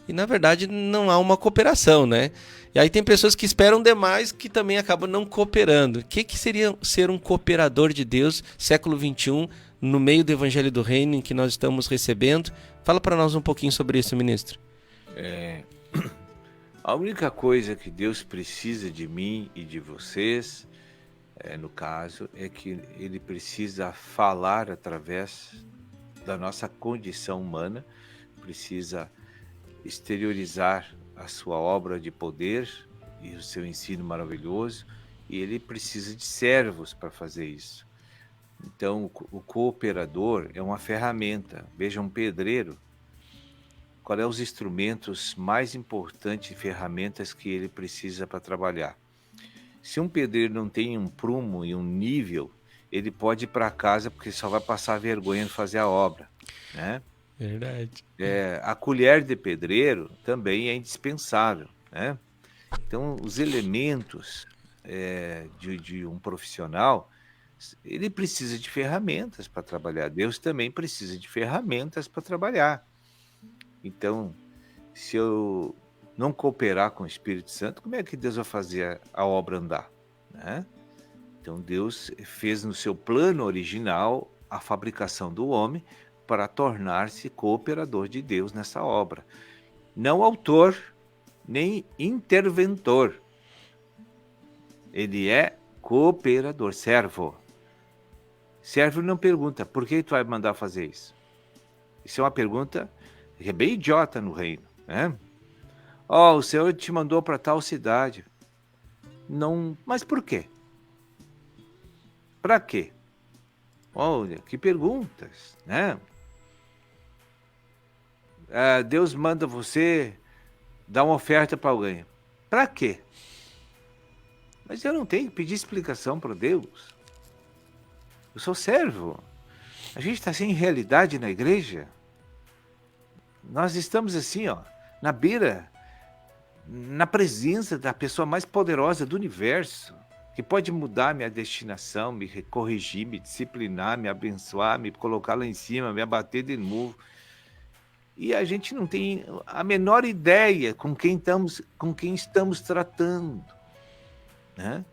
e na verdade não há uma cooperação, né? E aí tem pessoas que esperam demais que também acabam não cooperando. O que seria ser um cooperador de Deus, século XXI, no meio do Evangelho do Reino em que nós estamos recebendo? Fala para nós um pouquinho sobre isso, ministro. A única coisa que Deus precisa de mim e de vocês, no caso, é que Ele precisa falar através da nossa condição humana, precisa exteriorizar a sua obra de poder e o seu ensino maravilhoso, e Ele precisa de servos para fazer isso. Então, o cooperador é uma ferramenta. Veja, um pedreiro, qual é os instrumentos mais importantes e ferramentas que ele precisa para trabalhar? Se um pedreiro não tem um prumo e um nível, ele pode ir para casa porque só vai passar vergonha de fazer a obra, né? Verdade. A colher de pedreiro também é indispensável, né? Então, os elementos de um profissional, ele precisa de ferramentas para trabalhar. Deus também precisa de ferramentas para trabalhar. Então, se eu não cooperar com o Espírito Santo, como é que Deus vai fazer a obra andar, né? Então, Deus fez no seu plano original a fabricação do homem para tornar-se cooperador de Deus nessa obra. Não autor, nem interventor. Ele é cooperador, servo. Servo não pergunta, por que tu vai mandar fazer isso? Isso é uma pergunta que é bem idiota no reino, né? O Senhor te mandou para tal cidade. Não, mas por quê? Para quê? Olha, que perguntas, né? Deus manda você dar uma oferta para alguém. Para quê? Mas eu não tenho que pedir explicação para Deus. Eu sou servo. A gente está sem realidade na igreja. Nós estamos assim, na beira, na presença da pessoa mais poderosa do universo, que pode mudar minha destinação, me corrigir, me disciplinar, me abençoar, me colocar lá em cima, me abater de novo. E a gente não tem a menor ideia com quem estamos tratando, né?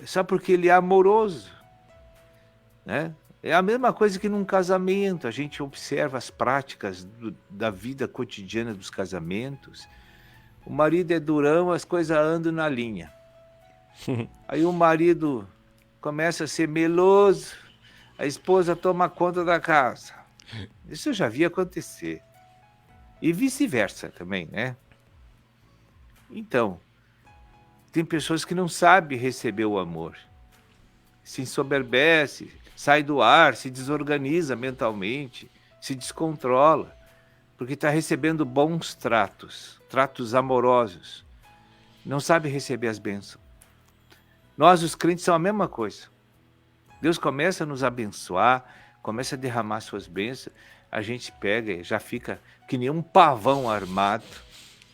Só porque ele é amoroso, né? É a mesma coisa que num casamento. A gente observa as práticas da vida cotidiana dos casamentos. O marido é durão, as coisas andam na linha. Aí o marido começa a ser meloso, a esposa toma conta da casa. Isso eu já vi acontecer. E vice-versa também, né? Então, tem pessoas que não sabem receber o amor. Se ensoberbece, sai do ar, se desorganiza mentalmente, se descontrola, porque está recebendo bons tratos amorosos. Não sabe receber as bênçãos. Nós, os crentes, somos a mesma coisa. Deus começa a nos abençoar, começa a derramar suas bênçãos, a gente pega e já fica que nem um pavão armado,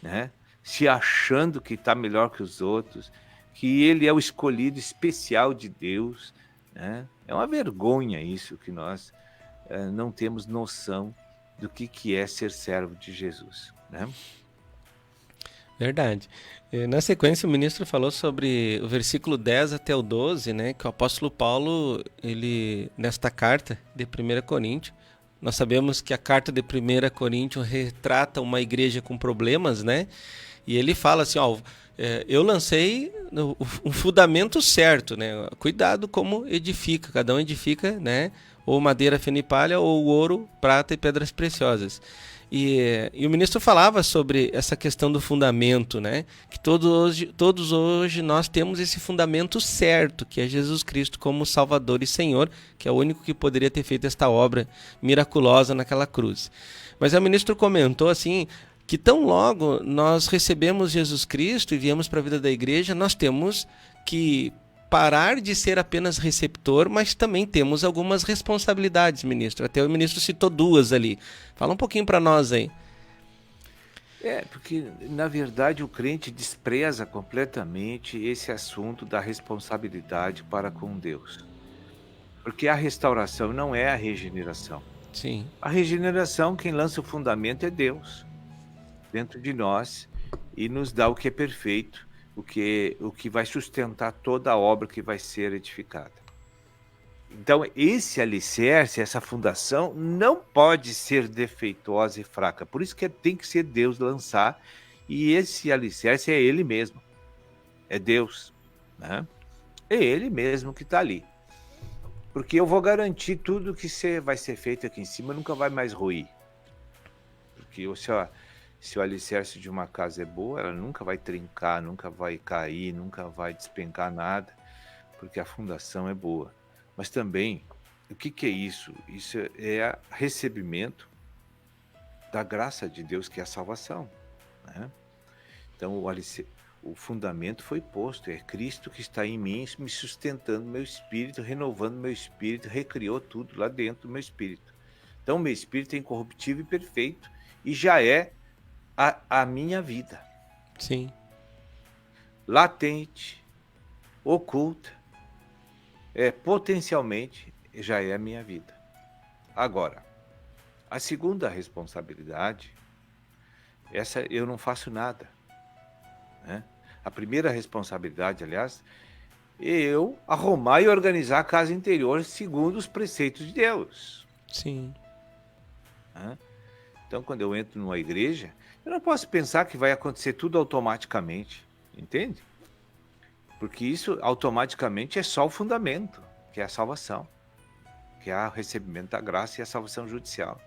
né? Se achando que está melhor que os outros, que ele é o escolhido especial de Deus, né? É uma vergonha isso, que nós não temos noção do que é ser servo de Jesus, né? Verdade. Na sequência, o ministro falou sobre o versículo 10 até o 12, né, que o apóstolo Paulo, ele, nesta carta de 1 Coríntios, nós sabemos que a carta de 1 Coríntios retrata uma igreja com problemas, né? E ele fala assim, eu lancei um fundamento certo, né? Cuidado como edifica, cada um edifica, né? Ou madeira, feno e palha, ou ouro, prata e pedras preciosas. E o ministro falava sobre essa questão do fundamento, né? Que todos hoje nós temos esse fundamento certo, que é Jesus Cristo como Salvador e Senhor, que é o único que poderia ter feito esta obra miraculosa naquela cruz. Mas o ministro comentou assim, que tão logo nós recebemos Jesus Cristo e viemos para a vida da igreja, nós temos que parar de ser apenas receptor, mas também temos algumas responsabilidades, ministro. Até o ministro citou duas ali. Fala um pouquinho para nós aí. Porque na verdade o crente despreza completamente esse assunto da responsabilidade para com Deus. Porque a restauração não é a regeneração. Sim. A regeneração, quem lança o fundamento é Deus, dentro de nós, e nos dá o que é perfeito, o que vai sustentar toda a obra que vai ser edificada. Então, esse alicerce, essa fundação, não pode ser defeituosa e fraca. Por isso que tem que ser Deus lançar, e esse alicerce é Ele mesmo. É Deus, né? É Ele mesmo que está ali. Porque eu vou garantir tudo que vai ser feito aqui em cima nunca vai mais ruir. Porque se o alicerce de uma casa é boa, ela nunca vai trincar, nunca vai cair, nunca vai despencar nada, porque a fundação é boa. Mas também, o que é isso? Isso é recebimento da graça de Deus, que é a salvação, né? Então, o fundamento foi posto, é Cristo que está em mim, me sustentando meu espírito, renovando meu espírito, recriou tudo lá dentro do meu espírito. Então, meu espírito é incorruptível e perfeito, e já é a minha vida. Sim. Latente, oculta, potencialmente já é a minha vida. Agora, a segunda responsabilidade, essa eu não faço nada, né? A primeira responsabilidade, aliás, é eu arrumar e organizar a casa interior segundo os preceitos de Deus. Sim. Então, quando eu entro numa igreja, eu não posso pensar que vai acontecer tudo automaticamente, entende? Porque isso automaticamente é só o fundamento, que é a salvação, que é o recebimento da graça e a salvação judicial.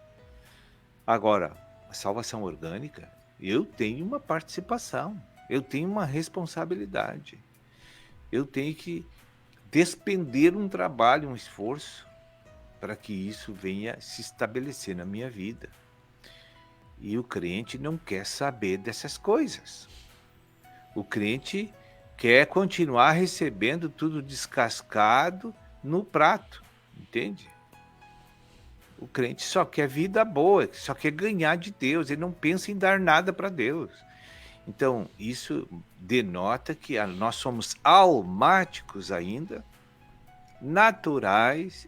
Agora, a salvação orgânica, eu tenho uma participação, eu tenho uma responsabilidade, eu tenho que despender um trabalho, um esforço, para que isso venha se estabelecer na minha vida. E o crente não quer saber dessas coisas. O crente quer continuar recebendo tudo descascado no prato, entende? O crente só quer vida boa, só quer ganhar de Deus, ele não pensa em dar nada para Deus. Então, isso denota que nós somos almáticos ainda, naturais,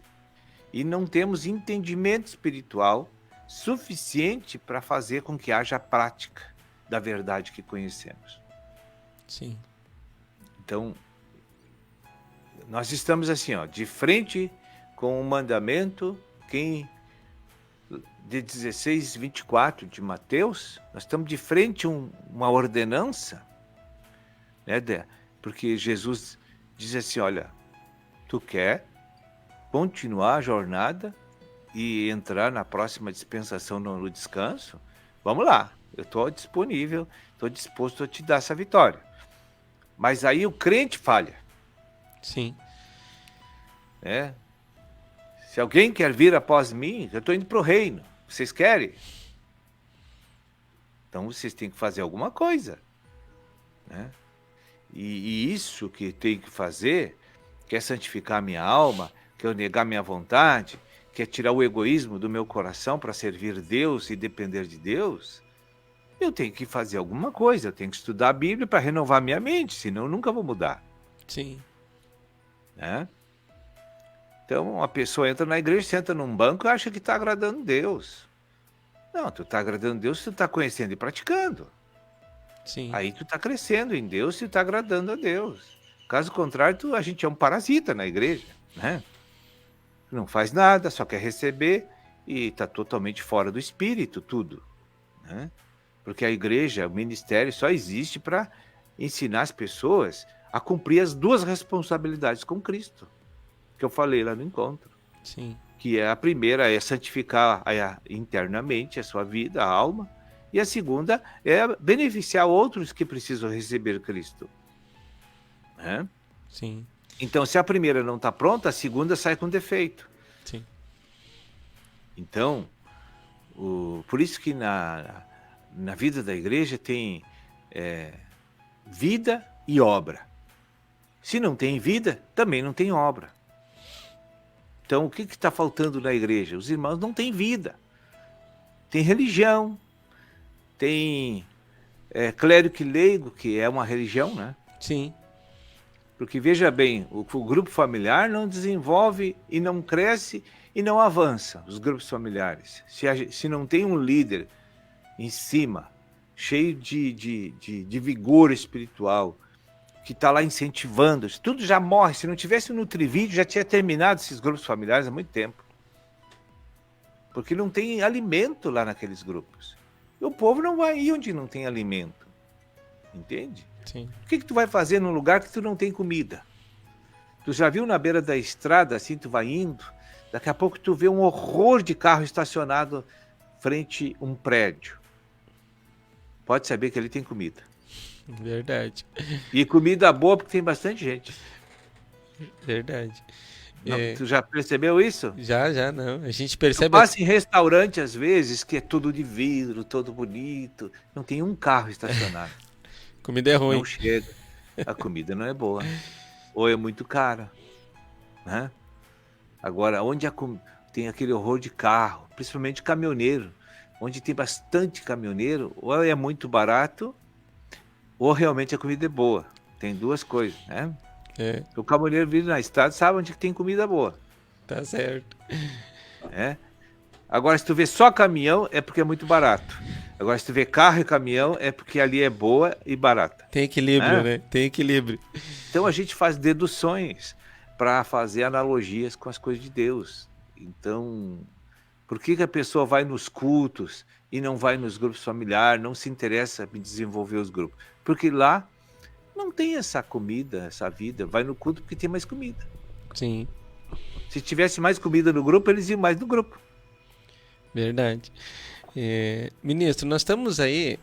e não temos entendimento espiritual suficiente para fazer com que haja prática da verdade que conhecemos. Sim. Então, nós estamos assim, de frente com o mandamento de 16:24 de Mateus, nós estamos de frente a uma ordenança, né, porque Jesus diz assim, olha, tu quer continuar a jornada e entrar na próxima dispensação no descanso? Vamos lá, eu estou disponível, estou disposto a te dar essa vitória. Mas aí o crente falha. Sim. Se alguém quer vir após mim, eu estou indo para o reino. Vocês querem? Então vocês têm que fazer alguma coisa, né? E isso que tem que fazer, quer santificar minha alma, quer negar minha vontade, quer tirar o egoísmo do meu coração para servir Deus e depender de Deus, eu tenho que fazer alguma coisa, eu tenho que estudar a Bíblia para renovar minha mente, senão eu nunca vou mudar. Sim. Né? Então, uma pessoa entra na igreja, senta num banco e acha que está agradando Deus. Não, tu está agradando Deus se tu está conhecendo e praticando. Sim. Aí tu está crescendo em Deus e está agradando a Deus. Caso contrário, a gente é um parasita na igreja, né? Não faz nada, só quer receber e está totalmente fora do espírito, tudo, né? Porque a igreja, o ministério só existe para ensinar as pessoas a cumprir as duas responsabilidades com Cristo, que eu falei lá no encontro. Sim. Que a primeira é santificar internamente a sua vida, a alma, e a segunda é beneficiar outros que precisam receber Cristo. Né? Sim. Então, se a primeira não está pronta, a segunda sai com defeito. Sim. Então, por isso que na vida da igreja tem vida e obra. Se não tem vida, também não tem obra. Então, o que está faltando na igreja? Os irmãos não têm vida. Tem religião, tem clérigo e leigo, que é uma religião, né? Sim. Porque veja bem, o grupo familiar não desenvolve e não cresce e não avança, os grupos familiares. Se não tem um líder em cima, cheio de vigor espiritual, que está lá incentivando, tudo já morre. Se não tivesse um Nutrivídeo, já tinha terminado esses grupos familiares há muito tempo. Porque não tem alimento lá naqueles grupos. E o povo não vai ir onde não tem alimento. Entende? Sim. O que tu vai fazer num lugar que tu não tem comida? Tu já viu na beira da estrada, assim, tu vai indo, daqui a pouco tu vê um horror de carro estacionado frente a um prédio. Pode saber que ali tem comida. Verdade. E comida boa porque tem bastante gente. Verdade. Não, tu já percebeu isso? Já, não. A gente percebe... Tu passa em restaurante, às vezes, que é tudo de vidro, todo bonito. Não tem um carro estacionado. Comida é ruim. Não chega. A comida não é boa. Ou é muito cara. Né? Agora, onde tem aquele horror de carro, principalmente caminhoneiro, onde tem bastante caminhoneiro, ou é muito barato, ou realmente a comida é boa. Tem duas coisas, né? O caminhoneiro vive na estrada, sabe onde tem comida boa. Tá certo. Agora, se tu vê só caminhão, é porque é muito barato. Agora, se tu vê carro e caminhão, é porque ali é boa e barata. Tem equilíbrio, né? Tem equilíbrio. Então, a gente faz deduções para fazer analogias com as coisas de Deus. Então, por que a pessoa vai nos cultos e não vai nos grupos familiares, não se interessa em desenvolver os grupos? Porque lá não tem essa comida, essa vida. Vai no culto porque tem mais comida. Sim. Se tivesse mais comida no grupo, eles iam mais no grupo. Verdade. Ministro, nós estamos aí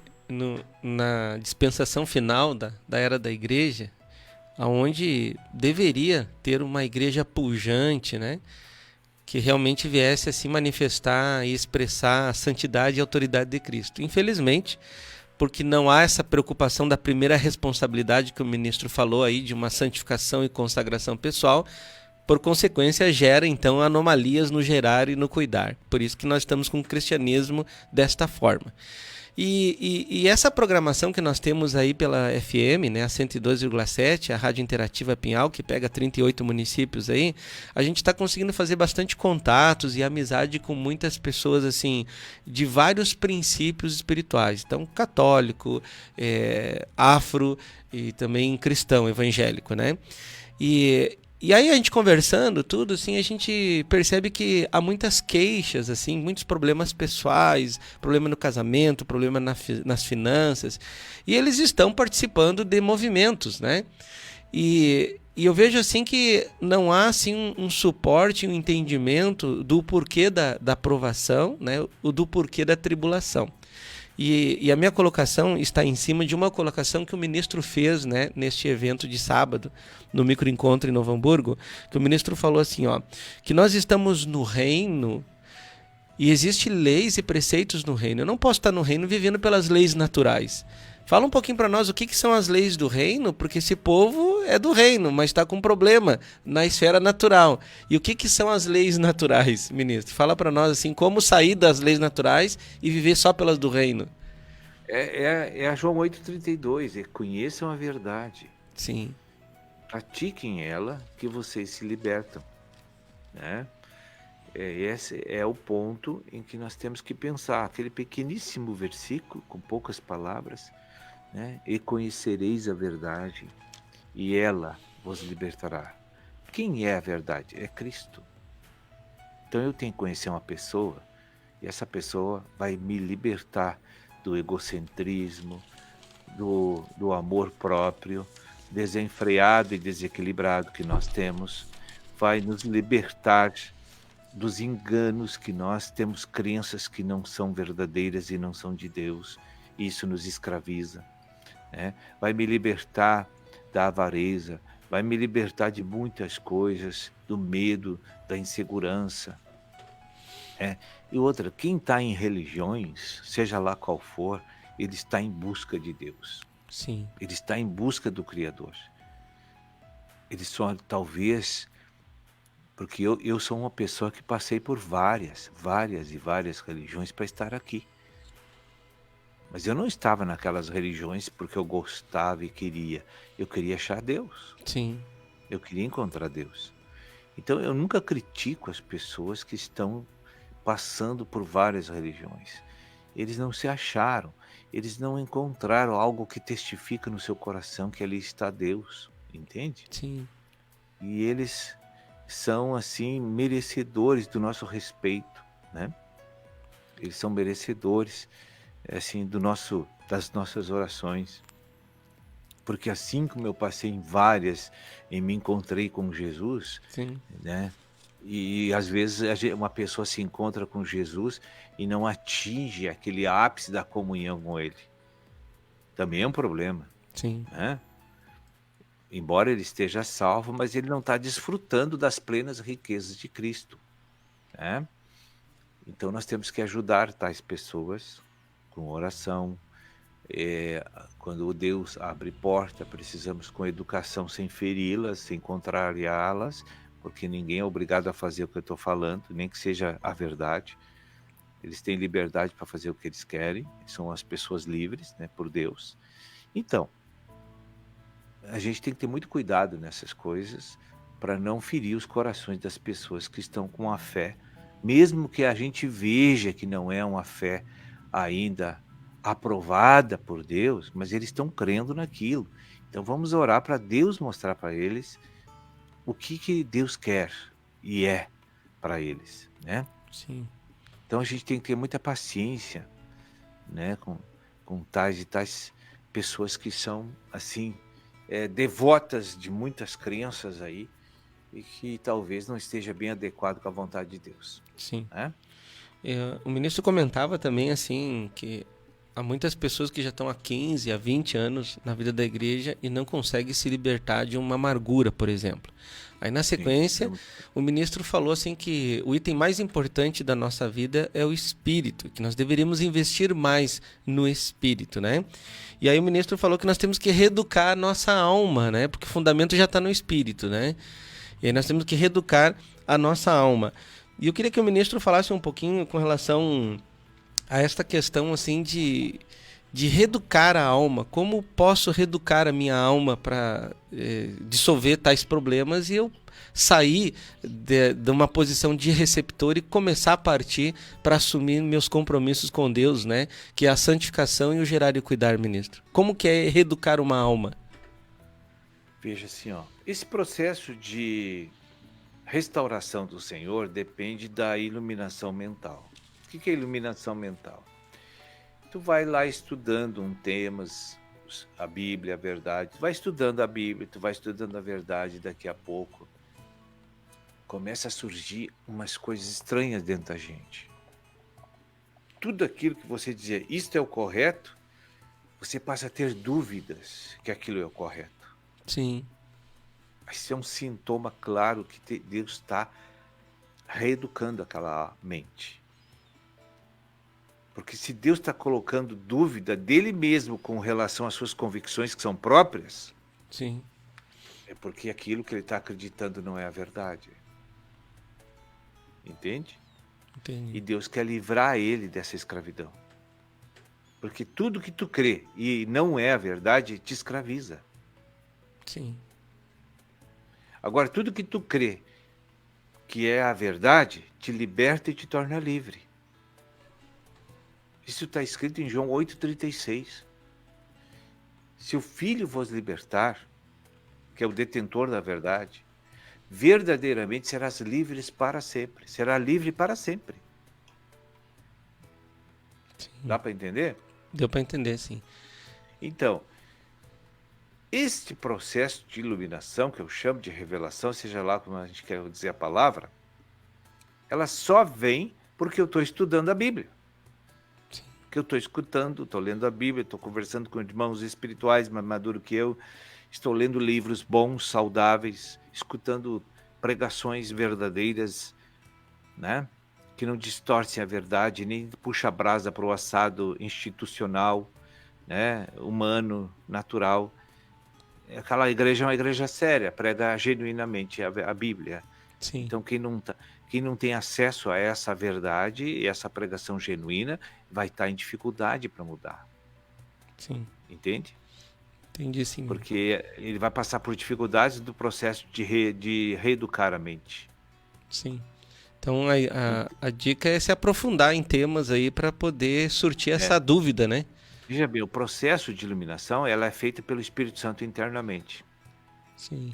na dispensação final da era da igreja, onde deveria ter uma igreja pujante, né? Que realmente viesse a se manifestar e expressar a santidade e a autoridade de Cristo. Infelizmente, porque não há essa preocupação da primeira responsabilidade que o ministro falou aí, de uma santificação e consagração pessoal, por consequência gera então anomalias no gerar e no cuidar. Por isso que nós estamos com o cristianismo desta forma. E essa programação que nós temos aí pela FM, né, a 102,7, a Rádio Interativa Pinhal, que pega 38 municípios aí, a gente está conseguindo fazer bastante contatos e amizade com muitas pessoas assim de vários princípios espirituais. Então, católico, afro e também cristão, evangélico, né? E aí a gente conversando tudo, assim, a gente percebe que há muitas queixas, assim, muitos problemas pessoais, problema no casamento, problema nas finanças, e eles estão participando de movimentos, né? E eu vejo assim que não há assim um suporte, um entendimento do porquê da provação, né? Do porquê da tribulação. E a minha colocação está em cima de uma colocação que o ministro fez, né, neste evento de sábado, no microencontro em Novo Hamburgo, que o ministro falou assim, que nós estamos no reino e existem leis e preceitos no reino. Eu não posso estar no reino vivendo pelas leis naturais. Fala um pouquinho para nós o que são as leis do reino, porque esse povo é do reino, mas está com um problema na esfera natural. E o que são as leis naturais, ministro? Fala para nós assim, como sair das leis naturais e viver só pelas do reino. É a João 8,32, conheçam a verdade. Sim. Pratiquem ela, que vocês se libertam. Né? Esse é o ponto em que nós temos que pensar. Aquele pequeníssimo versículo, com poucas palavras, né? E conhecereis a verdade, e ela vos libertará. Quem é a verdade? É Cristo. Então eu tenho que conhecer uma pessoa, e essa pessoa vai me libertar do egocentrismo, do amor próprio, desenfreado e desequilibrado que nós temos, vai nos libertar dos enganos que nós temos, crenças que não são verdadeiras e não são de Deus. Isso nos escraviza. Né? Vai me libertar da avareza, vai me libertar de muitas coisas, do medo, da insegurança. E outra, quem está em religiões, seja lá qual for, ele está em busca de Deus. Sim. Ele está em busca do Criador. Ele só, talvez, porque eu sou uma pessoa que passei por várias religiões para estar aqui. Mas eu não estava naquelas religiões porque eu gostava e queria. Eu queria achar Deus. Sim. Eu queria encontrar Deus. Então eu nunca critico as pessoas que estão passando por várias religiões. Eles não se acharam. Eles não encontraram algo que testifica no seu coração que ali está Deus. Entende? Sim. E eles são, assim, merecedores do nosso respeito, né? Eles são merecedores, assim, das nossas orações. Porque assim como eu passei em várias e me encontrei com Jesus, Sim. né? E às vezes uma pessoa se encontra com Jesus e não atinge aquele ápice da comunhão com Ele. Também é um problema, Sim. né? Embora ele esteja salvo, mas ele não está desfrutando das plenas riquezas de Cristo, né? Então nós temos que ajudar tais pessoas com oração. Quando Deus abre porta, precisamos com educação, sem feri-las, sem contrariá-las, porque ninguém é obrigado a fazer o que eu estou falando, nem que seja a verdade. Eles têm liberdade para fazer o que eles querem, são as pessoas livres, né, por Deus. Então, a gente tem que ter muito cuidado nessas coisas para não ferir os corações das pessoas que estão com a fé, mesmo que a gente veja que não é uma fé ainda aprovada por Deus, mas eles estão crendo naquilo. Então vamos orar para Deus mostrar para eles o que Deus quer e é para eles, né? Sim. Então a gente tem que ter muita paciência, né, com tais e tais pessoas que são, assim, devotas de muitas crenças aí e que talvez não esteja bem adequado com a vontade de Deus. Sim. Né? O ministro comentava também, assim, que há muitas pessoas que já estão há 15, há 20 anos na vida da igreja e não conseguem se libertar de uma amargura, por exemplo. Aí na sequência, o ministro falou assim que o item mais importante da nossa vida é o espírito, que nós deveríamos investir mais no espírito, né? E aí o ministro falou que nós temos que reeducar a nossa alma, né? Porque o fundamento já está no espírito, né? E aí nós temos que reeducar a nossa alma. E eu queria que o ministro falasse um pouquinho com relação a esta questão assim de reeducar a alma. Como posso reeducar a minha alma para dissolver tais problemas e eu sair de uma posição de receptor e começar a partir para assumir meus compromissos com Deus, né? Que é a santificação e o gerar e cuidar, ministro. Como que é reeducar uma alma? Veja assim, esse processo de restauração do Senhor depende da iluminação mental. O que é iluminação mental? Tu vai lá estudando temas, a Bíblia, a verdade, tu vai estudando a Bíblia, tu vai estudando a verdade, daqui a pouco começa a surgir umas coisas estranhas dentro da gente. Tudo aquilo que você dizia, isto é o correto, você passa a ter dúvidas que aquilo é o correto. Sim. Isso é um sintoma claro que Deus está reeducando aquela mente. Porque se Deus está colocando dúvida dele mesmo com relação às suas convicções que são próprias, sim, é porque aquilo que ele está acreditando não é a verdade. Entende? Entendi. E Deus quer livrar ele dessa escravidão. Porque tudo que tu crê e não é a verdade te escraviza. Sim. Agora, tudo que tu crê que é a verdade te liberta e te torna livre. Isso está escrito em João 8,36. Se o Filho vos libertar, que é o detentor da verdade, verdadeiramente serás livres para sempre. Será livre para sempre. Sim. Dá para entender? Deu para entender, sim. Então, este processo de iluminação, que eu chamo de revelação, seja lá como a gente quer dizer a palavra, ela só vem porque eu estou estudando a Bíblia. Sim. Que eu estou escutando, estou lendo a Bíblia, estou conversando com irmãos espirituais mais maduros que eu, estou lendo livros bons, saudáveis, escutando pregações verdadeiras, né? Que não distorcem a verdade, nem puxa a brasa para o assado institucional, né? Humano, natural. Aquela igreja é uma igreja séria, prega genuinamente a Bíblia. Sim. Então quem não tem acesso a essa verdade e essa pregação genuína vai estar em dificuldade para mudar. Sim. Entende? Entendi, sim. Porque ele vai passar por dificuldades do processo de reeducar a mente. Sim. Então a dica é se aprofundar em temas aí para poder surtir essa dúvida, né? Veja bem, o processo de iluminação ela é feita pelo Espírito Santo internamente. Sim.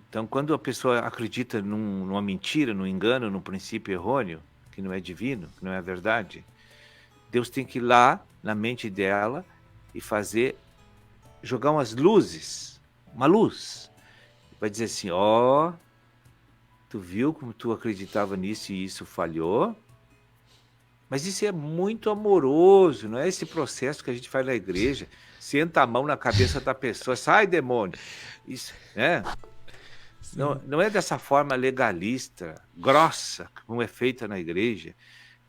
Então, quando a pessoa acredita numa mentira, num engano, num princípio errôneo, que não é divino, que não é a verdade, Deus tem que ir lá na mente dela e jogar uma luz. Vai dizer assim, tu viu como tu acreditava nisso e isso falhou? Mas isso é muito amoroso, não é esse processo que a gente faz na igreja, senta a mão na cabeça da pessoa, sai demônio. Isso, né? Não é dessa forma legalista, grossa, como é feita na igreja,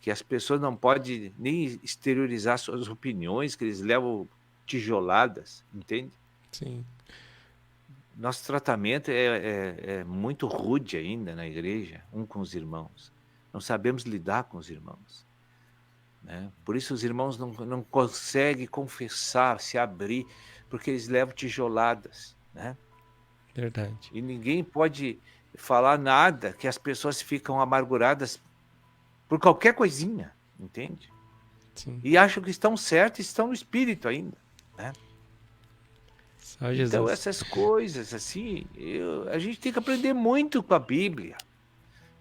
que as pessoas não podem nem exteriorizar suas opiniões, que eles levam tijoladas, entende? Sim. Nosso tratamento é muito rude ainda na igreja, com os irmãos. Não sabemos lidar com os irmãos. Né? Por isso os irmãos não conseguem confessar, se abrir, porque eles levam tijoladas, né? Verdade. E ninguém pode falar nada, que as pessoas ficam amarguradas por qualquer coisinha, entende? Sim. E acham que estão certos e estão no espírito ainda, né? Só Jesus. Então essas coisas, assim, a gente tem que aprender muito com a Bíblia,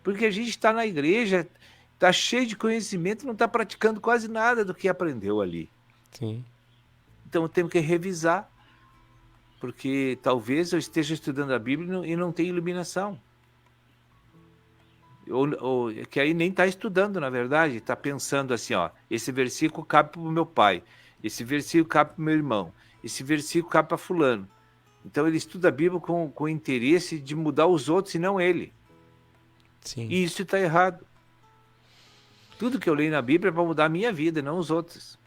porque a gente está na igreja, está cheio de conhecimento, não está praticando quase nada do que aprendeu ali. Sim. Então temos que revisar, porque talvez eu esteja estudando a Bíblia e não tenha iluminação. Ou que aí nem está estudando, na verdade, está pensando assim, esse versículo cabe para o meu pai, esse versículo cabe para o meu irmão, esse versículo cabe para fulano. Então ele estuda a Bíblia com o interesse de mudar os outros e não ele. Sim. E isso está errado. Tudo que eu leio na Bíblia é para mudar a minha vida, não os outros.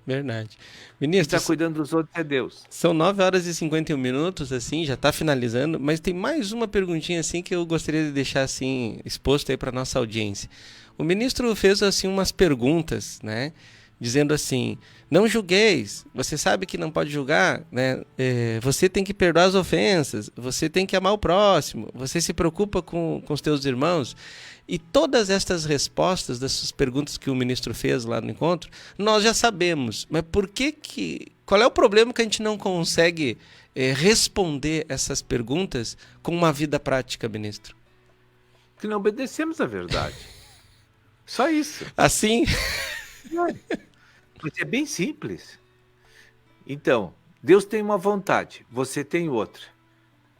Verdade. Quem Ministro, está cuidando dos outros é Deus. São 9 horas e 51 minutos, assim, já está finalizando, mas tem mais uma perguntinha, assim, que eu gostaria de deixar, assim, exposto aí para nossa audiência. O ministro fez, assim, umas perguntas, né, dizendo assim, não julgueis, você sabe que não pode julgar, né, você tem que perdoar as ofensas, você tem que amar o próximo, você se preocupa com os teus irmãos. E todas estas respostas dessas perguntas que o ministro fez lá no encontro, nós já sabemos. Mas qual é o problema que a gente não consegue responder essas perguntas com uma vida prática, ministro? Que não obedecemos a verdade. Só isso. Assim? Porque é bem simples. Então, Deus tem uma vontade, você tem outra.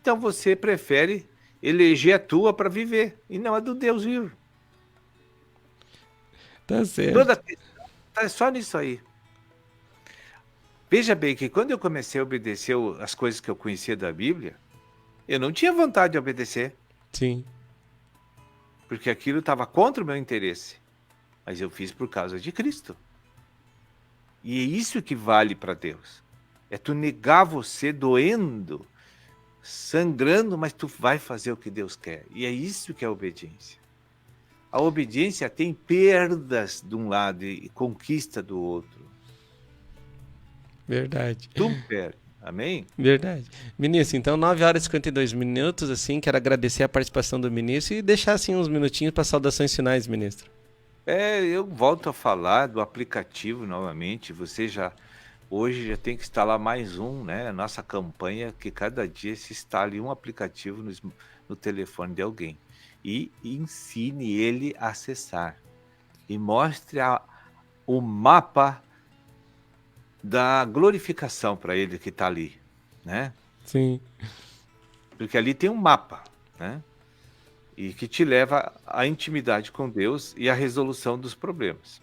Então você prefere eleger a tua para viver, e não a do Deus vivo. Tá certo. Toda a questão está só nisso aí. Veja bem que quando eu comecei a obedecer as coisas que eu conhecia da Bíblia, eu não tinha vontade de obedecer. Sim. Porque aquilo estava contra o meu interesse. Mas eu fiz por causa de Cristo. E é isso que vale para Deus. É tu negar você doendo, sangrando, mas tu vai fazer o que Deus quer. E é isso que é a obediência. A obediência tem perdas de um lado e conquista do outro. Verdade. Tu perde. Amém? Verdade. Ministro, então 9 horas e 52 minutos, assim, quero agradecer a participação do ministro e deixar, assim, uns minutinhos para saudações finais, ministro. Eu volto a falar do aplicativo novamente. Você hoje já tem que instalar mais um, né? A nossa campanha que cada dia se instale um aplicativo no telefone de alguém. E ensine ele a acessar. E mostre o mapa da glorificação para ele que está ali, né? Sim. Porque ali tem um mapa, né? E que te leva à intimidade com Deus e à resolução dos problemas.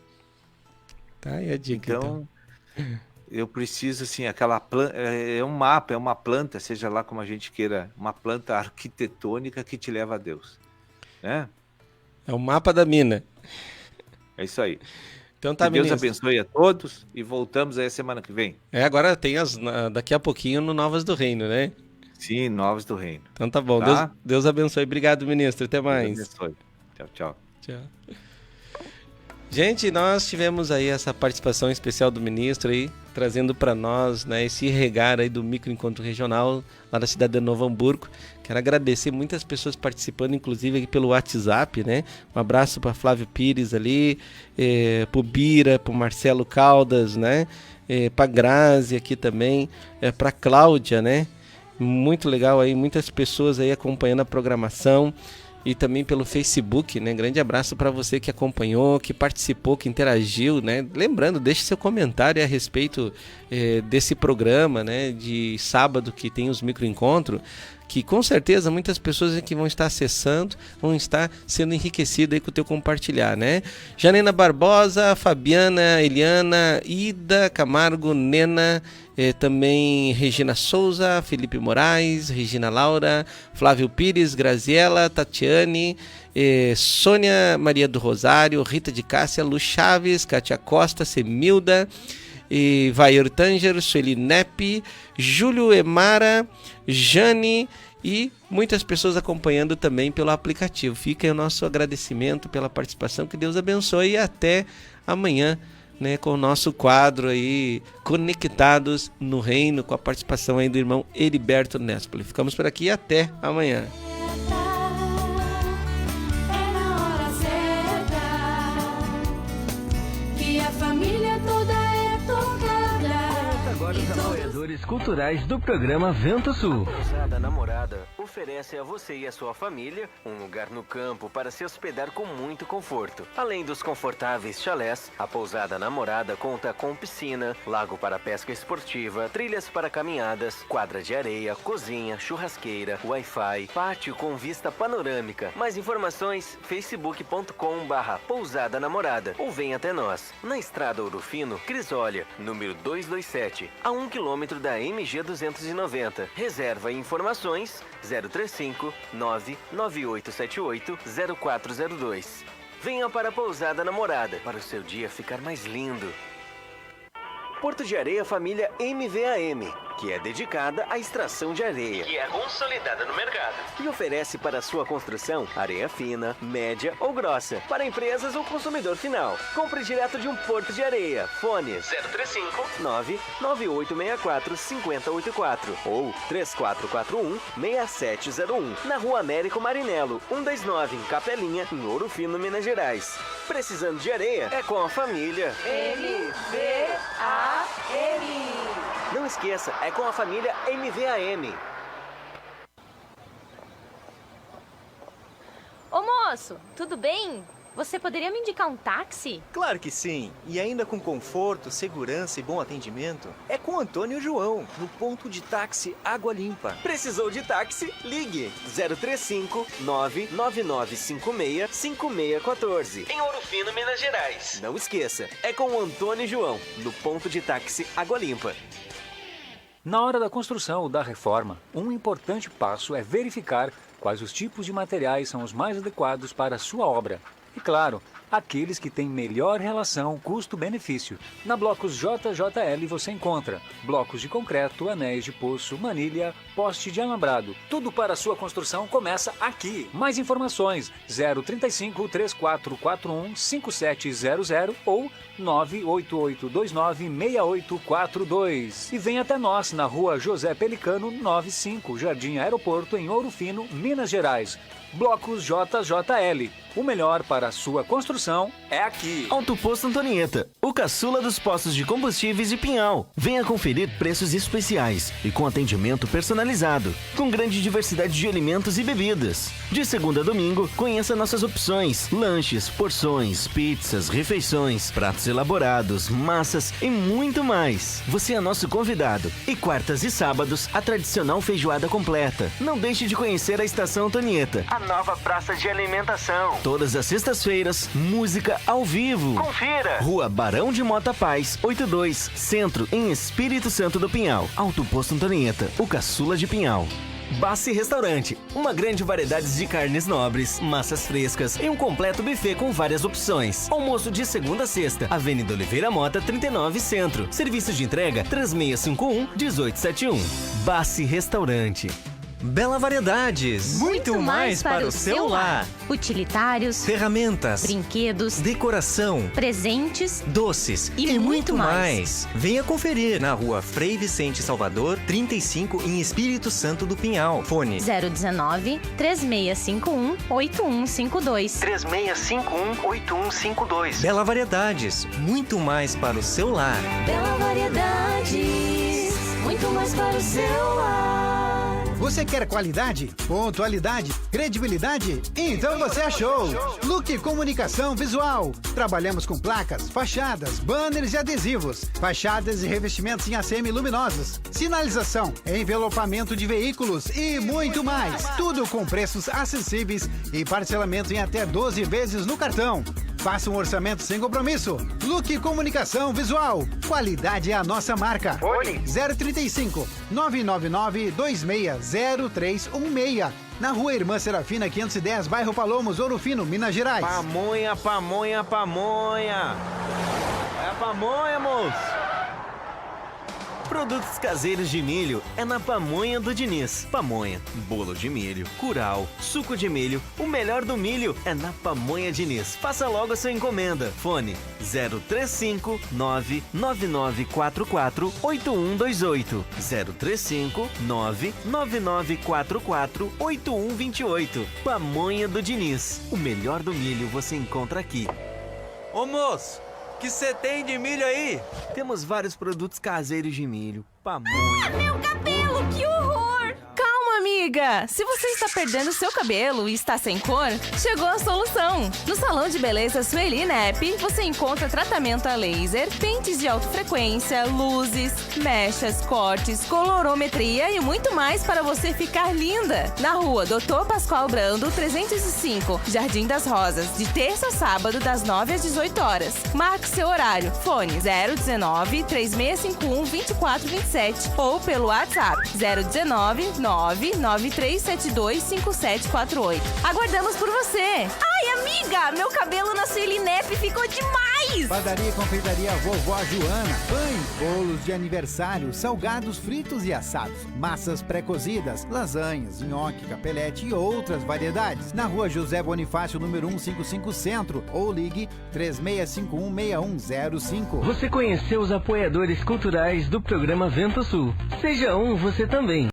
Tá aí a dica, então. Eu preciso, assim, aquela planta, é um mapa, é uma planta, seja lá como a gente queira, uma planta arquitetônica que te leva a Deus, né? É o mapa da mina. É isso aí. Então tá, que Deus abençoe a todos e voltamos aí a semana que vem. Agora tem daqui a pouquinho no Novas do Reino, né? Sim, Novas do Reino. Então tá bom. Tá? Deus abençoe. Obrigado, ministro. Até mais. Deus abençoe. Tchau, tchau. Tchau. Gente, nós tivemos aí essa participação especial do ministro aí, trazendo para nós, né, esse regar aí do microencontro regional lá da cidade de Novo Hamburgo. Quero agradecer muitas pessoas participando, inclusive aqui pelo WhatsApp, né? Um abraço para Flávio Pires ali, pro Bira, pro Marcelo Caldas, né? Para Grazi aqui também, para Cláudia, né? Muito legal aí, muitas pessoas aí acompanhando a programação. E também pelo Facebook, né? Grande abraço para você que acompanhou, que participou, que interagiu, né? Lembrando, deixe seu comentário a respeito desse programa, né? De sábado que tem os microencontros, que com certeza muitas pessoas que vão estar acessando, vão estar sendo enriquecidas aí com o teu compartilhar, né? Janena Barbosa, Fabiana, Eliana, Ida Camargo, Nena, também Regina Souza, Felipe Moraes, Regina Laura, Flávio Pires, Graziela, Tatiane, Sônia Maria do Rosário, Rita de Cássia, Lu Chaves, Kátia Costa, Semilda, Vair Tanger, Sueli Nepe, Júlio Emara, Jane e muitas pessoas acompanhando também pelo aplicativo. Fica aí o nosso agradecimento pela participação, que Deus abençoe e até amanhã, né, com o nosso quadro aí Conectados no Reino, com a participação aí do irmão Heriberto Nespoli. Ficamos por aqui e até amanhã. Agora os apoiadores culturais do programa Vento Sul. Pousada Namorada oferece a você e a sua família um lugar no campo para se hospedar com muito conforto. Além dos confortáveis chalés, a Pousada Namorada conta com piscina, lago para pesca esportiva, trilhas para caminhadas, quadra de areia, cozinha, churrasqueira, Wi-Fi, pátio com vista panorâmica. Mais informações, facebook.com/Pousada Namorada ou vem até nós, na Estrada Ouro Fino, Crisólia, número 227, a 1 km da MG 290. Reserva e informações 035 99878 0402. Venha para a Pousada Namorada para o seu dia ficar mais lindo. Porto de Areia Família MVAM, que é dedicada à extração de areia, que é consolidada no mercado, e oferece para sua construção areia fina, média ou grossa, para empresas ou consumidor final. Compre direto de um Porto de Areia. Fone 035 99864 5084 ou 3441 6701, na Rua Américo Marinello 129, em Capelinha, em Ouro Fino, Minas Gerais. Precisando de areia? É com a família MVAM. Não esqueça, é com a família MVAM. Ô moço, tudo bem? Você poderia me indicar um táxi? Claro que sim. E ainda com conforto, segurança e bom atendimento. É com Antônio João, no ponto de táxi Água Limpa. Precisou de táxi? Ligue 035 99956 5614. Em Ouro Fino, Minas Gerais. Não esqueça, é com o Antônio João, no ponto de táxi Água Limpa. Na hora da construção ou da reforma, um importante passo é verificar quais os tipos de materiais são os mais adequados para a sua obra. E claro, aqueles que têm melhor relação custo-benefício. Na Blocos JJL você encontra blocos de concreto, anéis de poço, manilha, poste de alambrado. Tudo para a sua construção começa aqui. Mais informações 035 3441 5700 ou 98829 6842. E vem até nós na Rua José Pelicano 95, Jardim Aeroporto, em Ouro Fino, Minas Gerais. Blocos JJL. O melhor para a sua construção é aqui. Alto Posto Antonieta, o caçula dos postos de combustíveis de Pinhal. Venha conferir preços especiais e com atendimento personalizado, com grande diversidade de alimentos e bebidas. De segunda a domingo, conheça nossas opções: lanches, porções, pizzas, refeições, pratos elaborados, massas e muito mais. Você é nosso convidado. E quartas e sábados, a tradicional feijoada completa. Não deixe de conhecer a Estação Antonieta, A nova praça de alimentação. todas as sextas-feiras, música ao vivo. Confira! Rua Barão de Mota Paz, 82, Centro, em Espírito Santo do Pinhal. Alto Posto Antonieta, o caçula de Pinhal. Bassi Restaurante, uma grande variedade de carnes nobres, massas frescas e um completo buffet com várias opções. Almoço de segunda a sexta, Avenida Oliveira Mota, 39, Centro. Serviço de entrega 3651-1871. Bassi Restaurante. Bela Variedades. Muito mais para o seu lar. Utilitários, Ferramentas, brinquedos, decoração, presentes, doces e muito mais. Venha conferir na Rua Frei Vicente Salvador, 35, em Espírito Santo do Pinhal. Fone 019 3651 8152. 3651 8152. Bela Variedades. Muito mais para o seu lar. Bela Variedades, muito mais para o seu lar. Você quer qualidade, pontualidade, credibilidade? Então você achou! Look Comunicação Visual. Trabalhamos com placas, fachadas, banners e adesivos, fachadas e revestimentos em ACM luminosos, sinalização, envelopamento de veículos e muito mais. Tudo com preços acessíveis e parcelamento em até 12 vezes no cartão. Faça um orçamento sem compromisso. Look Comunicação Visual. Qualidade é a nossa marca. Fone 035 999 260316. Na Rua Irmã Serafina 510, bairro Palomos, Ouro Fino, Minas Gerais. Pamonha, pamonha, pamonha. É a pamonha, moço. Produtos caseiros de milho é na Pamonha do Diniz. Pamonha, bolo de milho, curau, suco de milho. O melhor do milho é na Pamonha Diniz. Faça logo a sua encomenda. Fone 035 99944 8128. 035 99944 8128. Pamonha do Diniz. O melhor do milho você encontra aqui. Ô moço, que você tem de milho aí? Temos vários produtos caseiros de milho. Pamonha. Meu cabelo, que horror! Calma, amiga! Se você está perdendo seu cabelo e está sem cor, chegou a solução! No Salão de Beleza Sueli Nep, você encontra tratamento a laser, pentes de alta frequência, luzes, mechas, cortes, colorometria e muito mais para você ficar linda! Na Rua Dr. Pascoal Brando, 305, Jardim das Rosas, de terça a sábado, das 9 às 18 horas. Marque seu horário. Fone 019 3651 2427 ou pelo WhatsApp 019 99372 5748. Aguardamos por você! Ai, amiga! Meu cabelo na Sueli Nep ficou demais! Padaria e confeitaria Vovó Joana. Pães, bolos de aniversário, salgados fritos e assados, massas pré-cozidas, lasanhas, nhoque, capelete e outras variedades. Na Rua José Bonifácio, número 155 Centro, ou ligue 36516105. Você conheceu os apoiadores culturais do programa Vento Sul. Seja um você também.